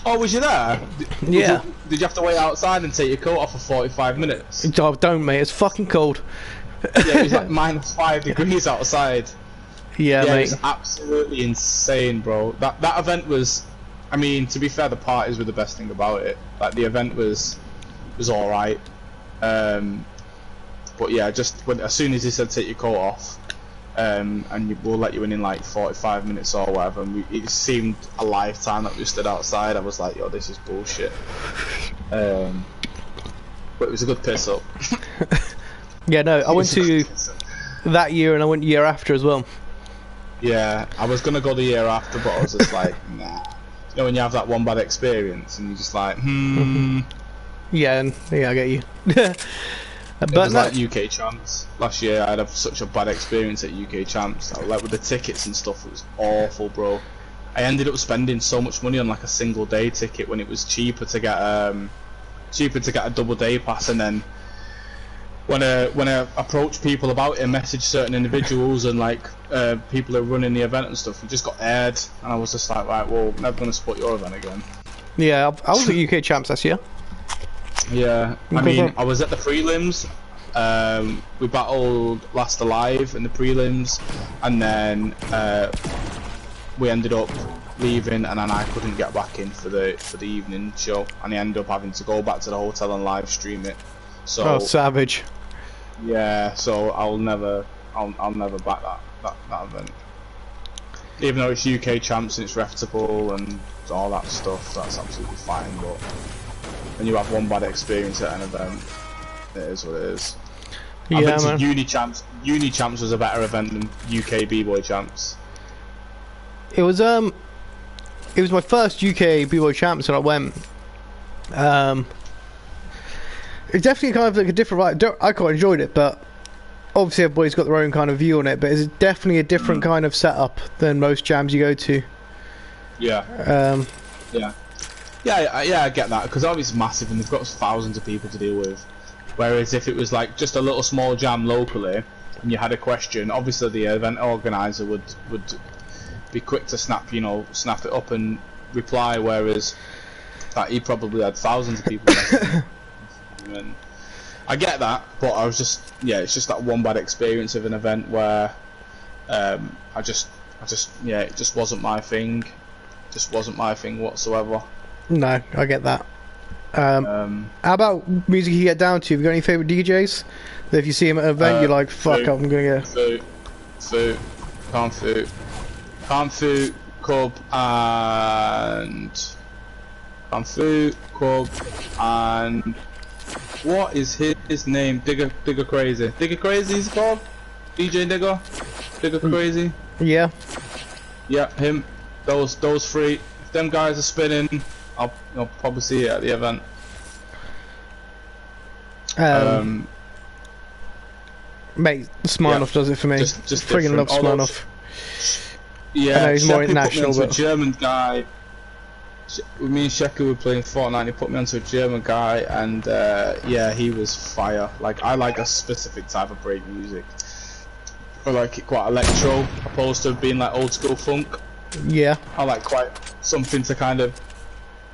Oh, was you there? Yeah. Did you have to wait outside and take your coat off for 45 minutes? Oh, don't mate, it's fucking cold. Yeah, it was like -5 degrees outside. Yeah, It mate. was absolutely insane, bro. That event was, I mean, to be fair, the parties were the best thing about it. Like the event was all right. But yeah, as soon as he said take your coat off, and we'll let you in like 45 minutes or whatever, and it seemed a lifetime that we stood outside. I was like, yo, this is bullshit. But it was a good piss up. Yeah, no, I went to that year and I went year after as well. Yeah, I was gonna go the year after, but I was just like, nah. You know when you have that one bad experience and you're just like, Yeah, I get you. It But was no, like UK Champs last year. I had such a bad experience at UK Champs. Like with the tickets and stuff, it was awful, bro. I ended up spending so much money on like a single day ticket when it was cheaper to get a double day pass. And then when I approached people about it, messaged certain individuals and like people who are running the event and stuff, it just got aired, and I was just like, right, well, never gonna support your event again. yeah, I was at UK Champs last year. Yeah, I mean, I was at the prelims. We battled Last Alive in the prelims, and then we ended up leaving, and then I couldn't get back in for the evening show, and I ended up having to go back to the hotel and live stream it. So Oh, savage. yeah, so I'll never back that event. Even though it's UK Champs and it's reputable and all that stuff, that's absolutely fine. But when you have one bad experience at an event, it is what it is. Yeah, I think man. Uni Champs was a better event than UK B-Boy Champs. It was my first UK B-Boy Champs, and I went. It's definitely kind of like a different vibe. I quite enjoyed it, but obviously everybody's got their own kind of view on it, but it's definitely a different kind of setup than most jams you go to. Yeah. Yeah. Yeah, I get that, because obviously it's massive and they've got thousands of people to deal with. Whereas if it was like just a little small jam locally and you had a question, obviously the event organizer would be quick to snap it up and reply, whereas that he probably had thousands of people. And I get that, but I was just, it's just that one bad experience of an event where it just wasn't my thing. Just wasn't my thing whatsoever. No, I get that. How about music you get down to? Have you got any favourite DJs? That if you see them at an event, you're like, fuck, I'm gonna get... Fu, Kanfu, Cub, and... What is his name? Digger Crazy. Digger Crazy is called? DJ Digger? Digger Crazy? Yeah. Yeah, him. Those three. If them guys are spinning, I'll probably see it at the event. Mate, Smirnoff does it for me. Just friggin' love Smirnoff. Yeah, I know he's more Shecky international, put me onto but a German guy. Me and Shecky were playing Fortnite. He put me onto a German guy, and he was fire. Like, I like a specific type of break music. I like it quite electro, opposed to being like old school funk. Yeah. I like quite something to kind of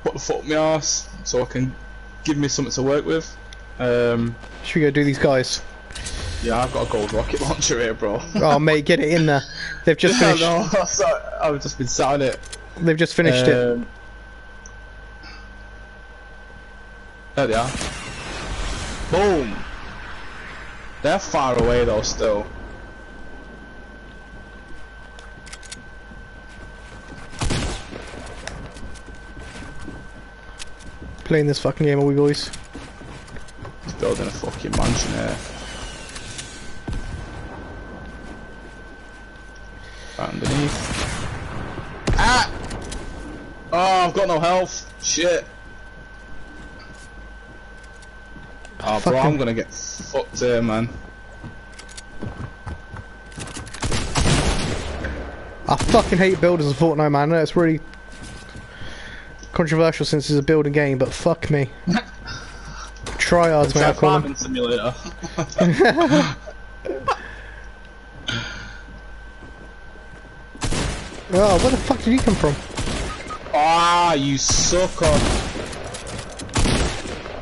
put the foot up my arse, so I can give me something to work with. Should we go do these guys? Yeah, I've got a gold rocket launcher here, bro. Oh mate, get it in there. They've just finished. No, I've just been sat on it. They've just finished it. There they are. Boom! They're far away though still. Playing this fucking game, are we boys? He's building a fucking mansion here. Right underneath. Ah! Oh, I've got no health. Shit. Oh, bro, I'm gonna get fucked here, man. I fucking hate builders in Fortnite, man. It's really controversial since it's a building game, but fuck me. Tryhards, mate, I call them. Simulator. Oh, where the fuck did he come from? Ah, you sucker.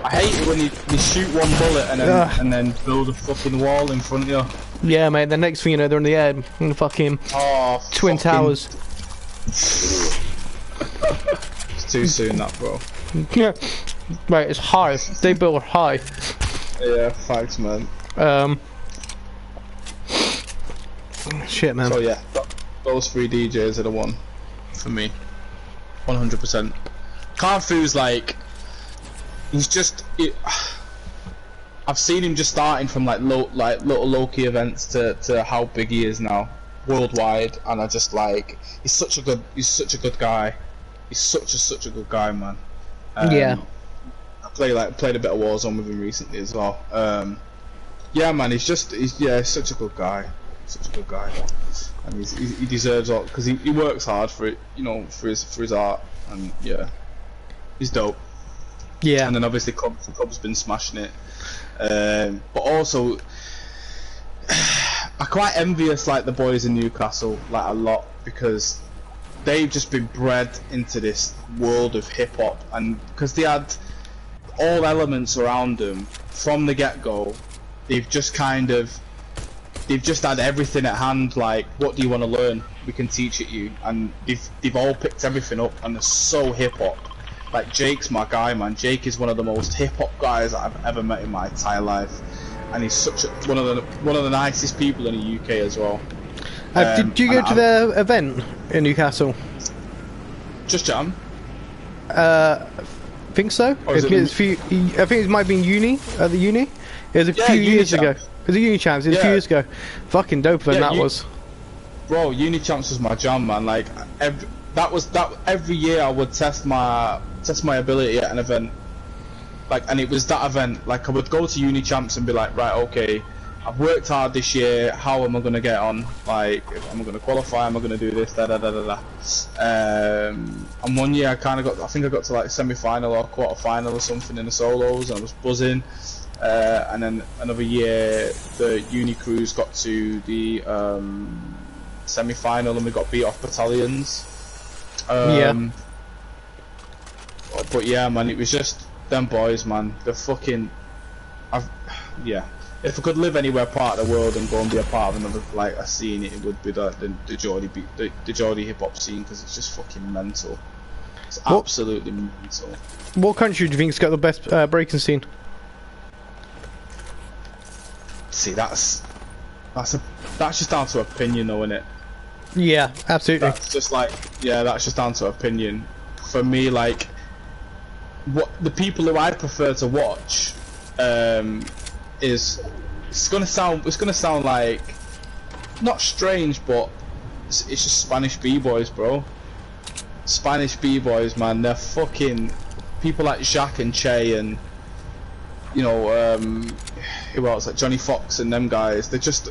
I hate it when you shoot one bullet and then build a fucking wall in front of you. Yeah, mate, the next thing you know, they're in the air in the fucking Twin Towers. It's too soon, that, bro. Yeah. Right, it's high. They build high. Yeah, thanks, man. Shit, man. So, yeah, those three DJs are the one for me. 100%. Kanfu's like... He's just... I've seen him just starting from like little low-key events to how big he is now worldwide, and I just like he's such a good guy. He's such a good guy, man. Yeah. I played a bit of Warzone with him recently as well. Yeah, man. He's such a good guy. Such a good guy, and he deserves all because he works hard for it, for his art, and yeah, he's dope. Yeah. And then obviously Cub's been smashing it. But also, I'm quite envious like the boys in Newcastle like a lot because they've just been bred into this world of hip hop, and because they had all elements around them from the get-go, they've just had everything at hand. Like, what do you want to learn? We can teach it you, and they've all picked everything up, and they're so hip hop. Like, Jake's my guy, man. Jake is one of the most hip-hop guys I've ever met in my entire life, and he's one of the nicest people in the UK as well. Did you go to the event in Newcastle? Just jam. Think so. I think it might have been uni at the uni. It was a few years ago. It was a uni champs. It was a few years ago. Fucking dope event that was. Bro, uni champs was my jam, man. Like every year I would test my ability at an event, like, and it was that event. Like, I would go to uni champs and be like, right, okay, I've worked hard this year. How am I going to get on? Like, am I going to qualify? Am I going to do this? Da da da da da. And one year I kind of got. I think I got to like semi-final or quarter-final or something in the solos, and I was buzzing. And then another year, the uni crews got to the semi-final, and we got beat off battalions. Yeah. But yeah, man, it was just them boys, man. They're fucking. Yeah. If I could live anywhere part of the world and go and be a part of another like a scene, it would be the Geordie hip hop scene, because it's just fucking mental. It's absolutely mental. What country do you think's got the best breaking scene? See, that's just down to opinion, though, isn't it? Yeah, absolutely. That's just like, yeah, that's just down to opinion. For me, like, what the people who I prefer to watch is it's gonna sound like not strange, but it's just Spanish b-boys, bro. Spanish b-boys, man. They're fucking people like Jacques and Che, and you know who else, like Johnny Fox and them guys. They just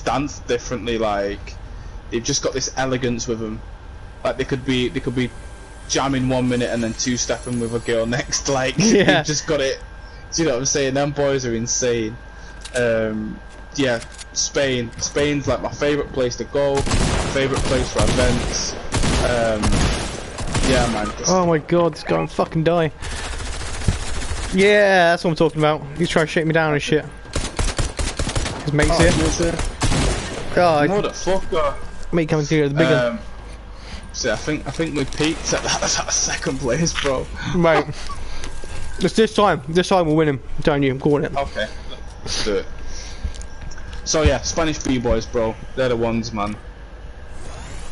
dance differently. Like, they've just got this elegance with them. Like, they could be jamming 1 minute and then two-stepping with a girl next. Like, yeah. They've just got it. Do you know what I'm saying? Them boys are insane. Yeah, Spain's like my favourite place to go, favourite place for events. Yeah, man. Oh my god, this guy will fucking die. Yeah, that's what I'm talking about. He's trying to shake me down and shit. His mate's here. God, motherfucker. Mate coming to the big one. See, I think we peaked at that second place, bro. Right. It's this time we'll win him. I'm telling you, I'm calling it. Okay, let's do it. So yeah, Spanish b-boys, bro. They're the ones, man.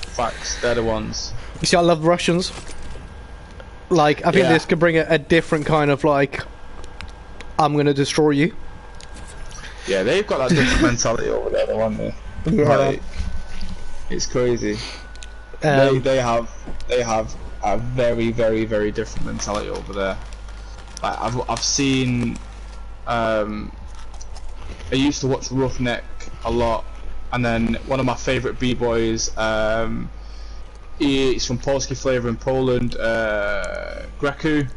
Facts, they're the ones. You see, I love Russians. Like, I think this could bring a different kind of, like, I'm gonna destroy you. Yeah, they've got that different mentality over there, don't they? Yeah. Like, it's crazy. They have a very, very, very different mentality over there. Like, I've seen. I used to watch Roughneck a lot, and then one of my favourite b-boys. He's from Polski Flavor in Poland. Greku.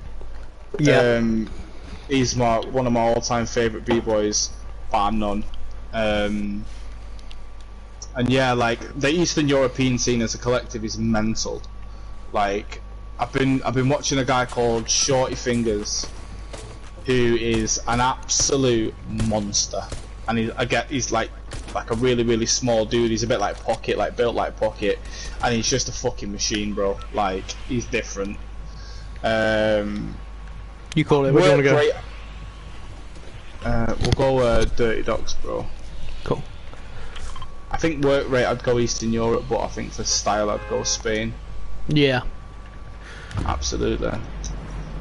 Yeah. He's one of my all-time favourite b-boys, bar none. And yeah, like, the Eastern European scene as a collective is mental. Like, I've been watching a guy called Shorty Fingers, who is an absolute monster, and he's like a really, really small dude. He's a bit like Pocket, like built like Pocket, and he's just a fucking machine, bro. Like, he's different. You call it. Where do you want to go? We'll go Dirty Dogs, bro. Cool. I think work rate I'd go Eastern Europe, but I think for style I'd go Spain. Yeah. Absolutely.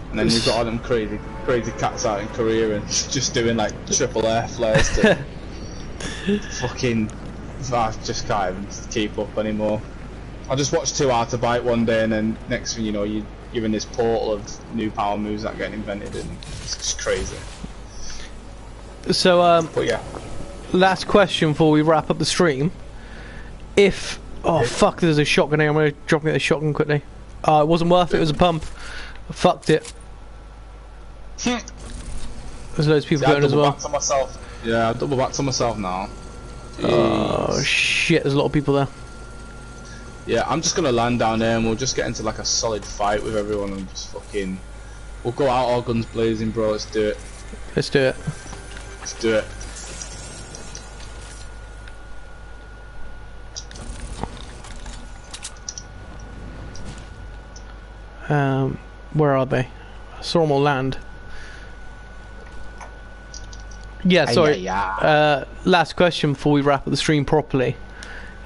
And then you've got all them crazy cats out in Korea and just doing like triple air flares to fucking. I just can't even keep up anymore. I just watched Too Hard to Bite one day, and then next thing you know, you're in this portal of new power moves that get invented, and it's just crazy. So but yeah. Last question before we wrap up the stream. If fuck, there's a shotgun here. I'm gonna drop me the shotgun quickly. It wasn't worth it. It was a pump. I fucked it. There's loads of people going as well. Back to myself. Yeah, I double back to myself now. Jeez. Oh shit, there's a lot of people there. Yeah, I'm just gonna land down there and we'll just get into like a solid fight with everyone and just fucking. We'll go out all guns blazing, bro. Let's do it. Let's do it. Let's do it. Where are they? I saw them all land. Yeah, sorry. Last question before we wrap up the stream properly.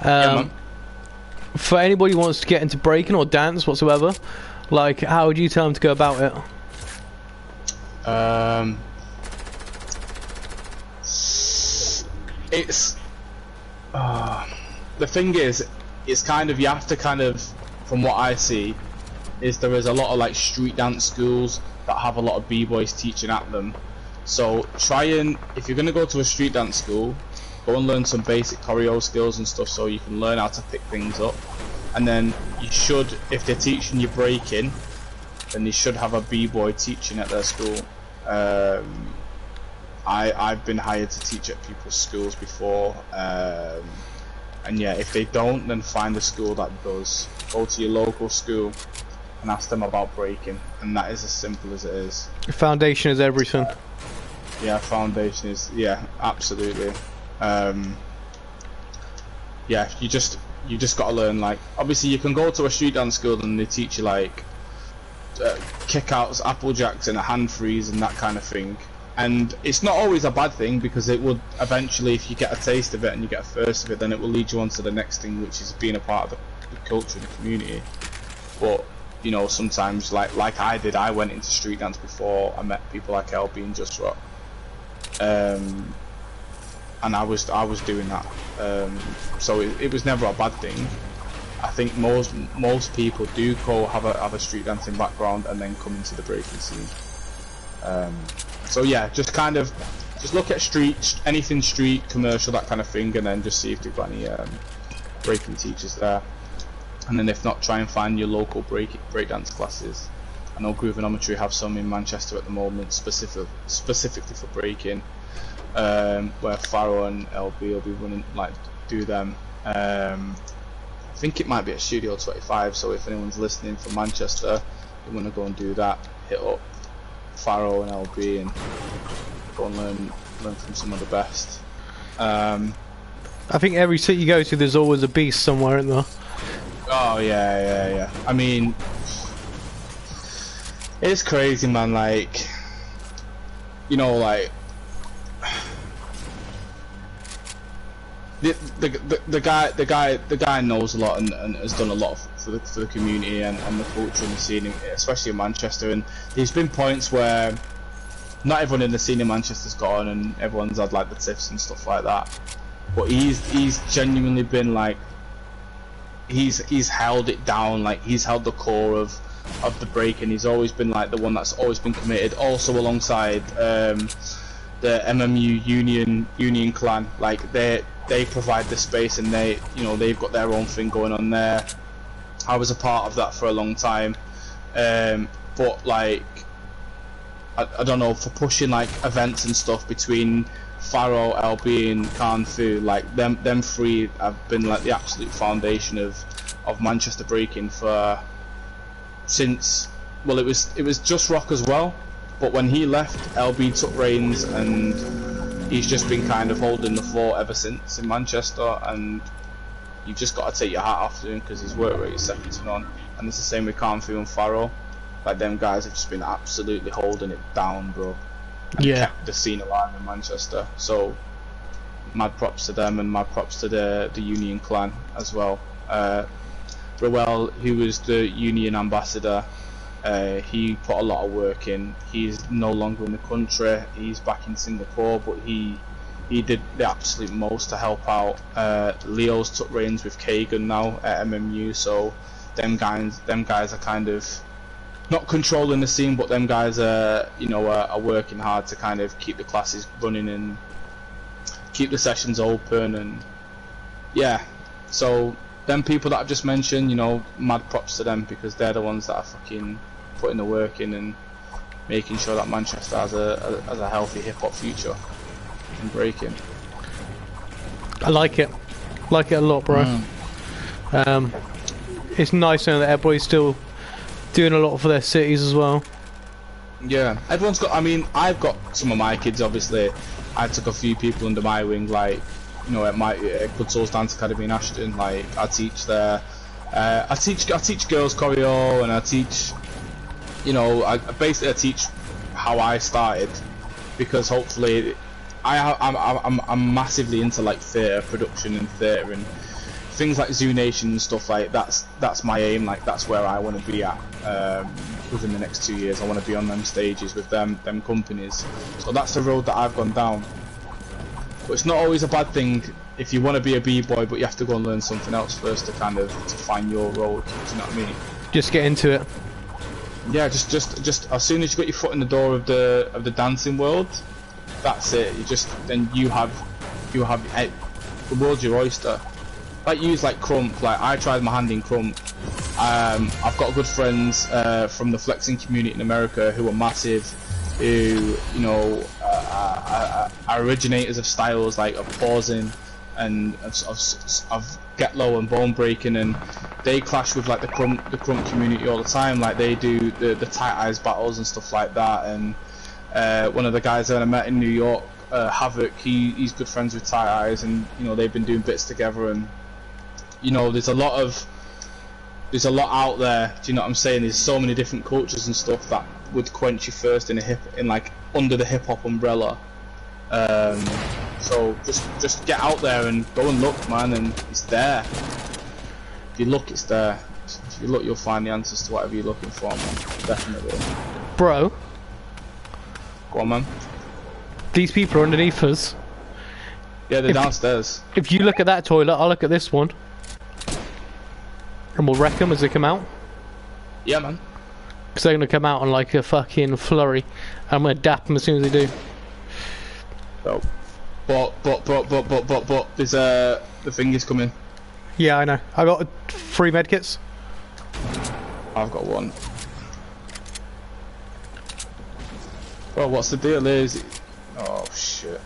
For anybody who wants to get into breaking or dance whatsoever, like, how would you tell them to go about it? It's the thing is, it's kind of, you have to kind of, from what I see, is there is a lot of like street dance schools that have a lot of b-boys teaching at them, So try and, if you're gonna go to a street dance school, go and learn some basic choreo skills and stuff, so you can learn how to pick things up. And then you should, if they're teaching you breaking, then they should have a b-boy teaching at their school. I've been hired to teach at people's schools before, and yeah, if they don't, then find a school that does. Go to your local school and ask them about breaking, and that is as simple as it is. The foundation is everything. Yeah, foundation is, yeah, absolutely. Yeah, you just got to learn, like, obviously you can go to a street dance school and they teach you like kickouts, apple jacks and a hand freeze and that kind of thing, and it's not always a bad thing, because it would eventually, if you get a taste of it and you get a first of it, then it will lead you on to the next thing, which is being a part of the culture and the community. But you know, sometimes like I did, I went into street dance before I met people like LB and Just Rock, and I was doing that, so it was never a bad thing. I think most people do go have a street dancing background and then come into the breaking scene. So yeah, just look at anything street, commercial, that kind of thing, and then just see if they've got any breaking teachers there. And then if not, try and find your local breakdance classes. I know Groovonometry have some in Manchester at the moment, specifically for breaking, where Pharaoh and LB will be running, like, do them. I think it might be at Studio 25, so if anyone's listening from Manchester, you want to go and do that, hit up Pharaoh and LB and go and learn from some of the best. I think every city you go to, there's always a beast somewhere, isn't there? Oh yeah. I mean, it's crazy, man. Like, you know, like the guy knows a lot and has done a lot for the community and the culture and the scene, especially in Manchester. And there's been points where not everyone in the scene in Manchester's gone, and everyone's had like the tiffs and stuff like that. But he's genuinely been like, he's held it down, like he's held the core of the break, and he's always been like the one that's always been committed. Also alongside the MMU union clan, like they provide the space, and they've got their own thing going on there. I was a part of that for a long time, but like I don't know, for pushing like events and stuff between Pharaoh, LB and Khan Fu, like them three have been like the absolute foundation of Manchester breaking since, well, it was Just Rock as well, but when he left, LB took reins, and he's just been kind of holding the fort ever since in Manchester. And you've just got to take your hat off to him, because his work rate is second to none. And it's the same with Khan Fu and Pharaoh. Like, them guys have just been absolutely holding it down, bro. Yeah. Kept the scene alive in Manchester. So mad props to them, and mad props to the Union clan as well. Rowell, who was the Union ambassador, he put a lot of work in. He's no longer in the country, he's back in Singapore, but he did the absolute most to help out. Leo's took reins with Kagan now at MMU, so them guys are kind of not controlling the scene, but them guys are working hard to kind of keep the classes running and keep the sessions open. And yeah, so them people that I've just mentioned, mad props to them, because they're the ones that are fucking putting the work in and making sure that Manchester has a healthy hip hop future in breaking. I like it a lot, bro. It's nice to know that everybody's still doing a lot for their cities as well. Yeah, everyone's got, I mean, I've got some of my kids, obviously. I took a few people under my wing, like, at Good Souls Dance Academy in Ashton. Like, I teach there. I teach girls choreo, and I teach, I teach how I started, because hopefully I'm massively into like theatre production and theatre and things like Zoo Nation and stuff. Like, that's my aim. Like, that's where I want to be at within the next 2 years. I want to be on them stages with them companies. So that's the road that I've gone down. But it's not always a bad thing if you want to be a b-boy, but you have to go and learn something else first to find your road. Do you know what I mean? Just get into it. Yeah, just as soon as you got your foot in the door of the dancing world, that's it. You just then you have the world's your oyster. Like use like Crump. Like I tried my hand in Crump. I've got good friends from the flexing community in America who are massive, who are originators of styles like of pausing and of get low and bone breaking, and they clash with like the crump community all the time. Like they do the tight eyes battles and stuff like that. And one of the guys that I met in New York, Havoc, he's good friends with tight eyes, and they've been doing bits together. And there's a lot out there. Do you know what I'm saying? There's so many different cultures and stuff that would quench you first under the hip hop umbrella. So just get out there and go and look, man, and it's there. If you look, it's there. If you look, you'll find the answers to whatever you're looking for, man. Definitely. Bro. Go on, man. These people are underneath us. Yeah, they're downstairs. If you look at that toilet, I'll look at this one. And we'll wreck them as they come out. Yeah, man. Because they're going to come out on like a fucking flurry. I'm going to dap them as soon as they do. So, but, there's the thing is coming. Yeah, I know. I got 3 medkits. I've got 1. Well, what's the deal is... Oh, shit.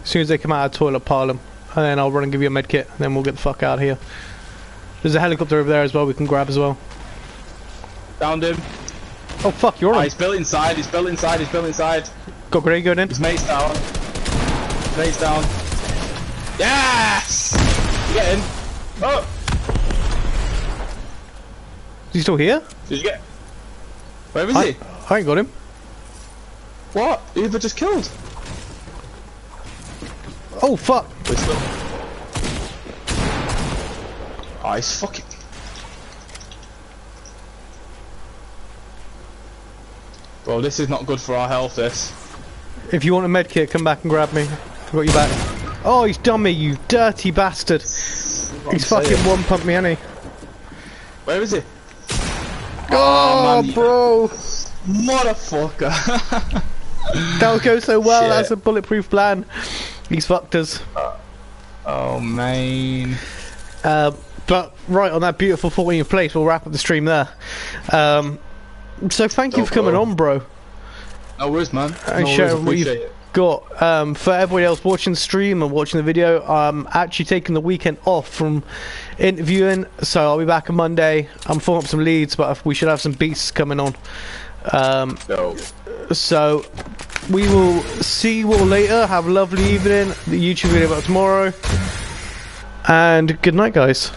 As soon as they come out of the toilet, pile them. And then I'll run and give you a medkit, and then we'll get the fuck out of here. There's a helicopter over there as well we can grab as well. Downed him. Oh fuck, you're on. He's built inside, he's built inside. Got grenade going in. His mate's down. Yes! Get in. Oh! Is he still here? Did you get... Where is he? I ain't got him. What? Who have I just killed? Oh fuck! Oh, he's fucking... Bro, this is not good for our health, this. If you want a medkit, come back and grab me. I've got you back. Oh, he's done me, you dirty bastard. He's fucking one-pumped me, hasn't he? Where is he? Oh, man, bro! Motherfucker! That would go so well, Shit. that's a bulletproof plan. He's fucked us. Oh, man. But right on that beautiful 14th place, we'll wrap up the stream there. So thank you for coming on, bro. No worries, man. And No sharing what worries, you've got. For everybody else watching the stream and watching the video, I'm actually taking the weekend off from interviewing, so I'll be back on Monday. I'm filling up some leads, but we should have some beasts coming on. So we will see you all later. Have a lovely evening. The YouTube video about tomorrow. And good night, guys.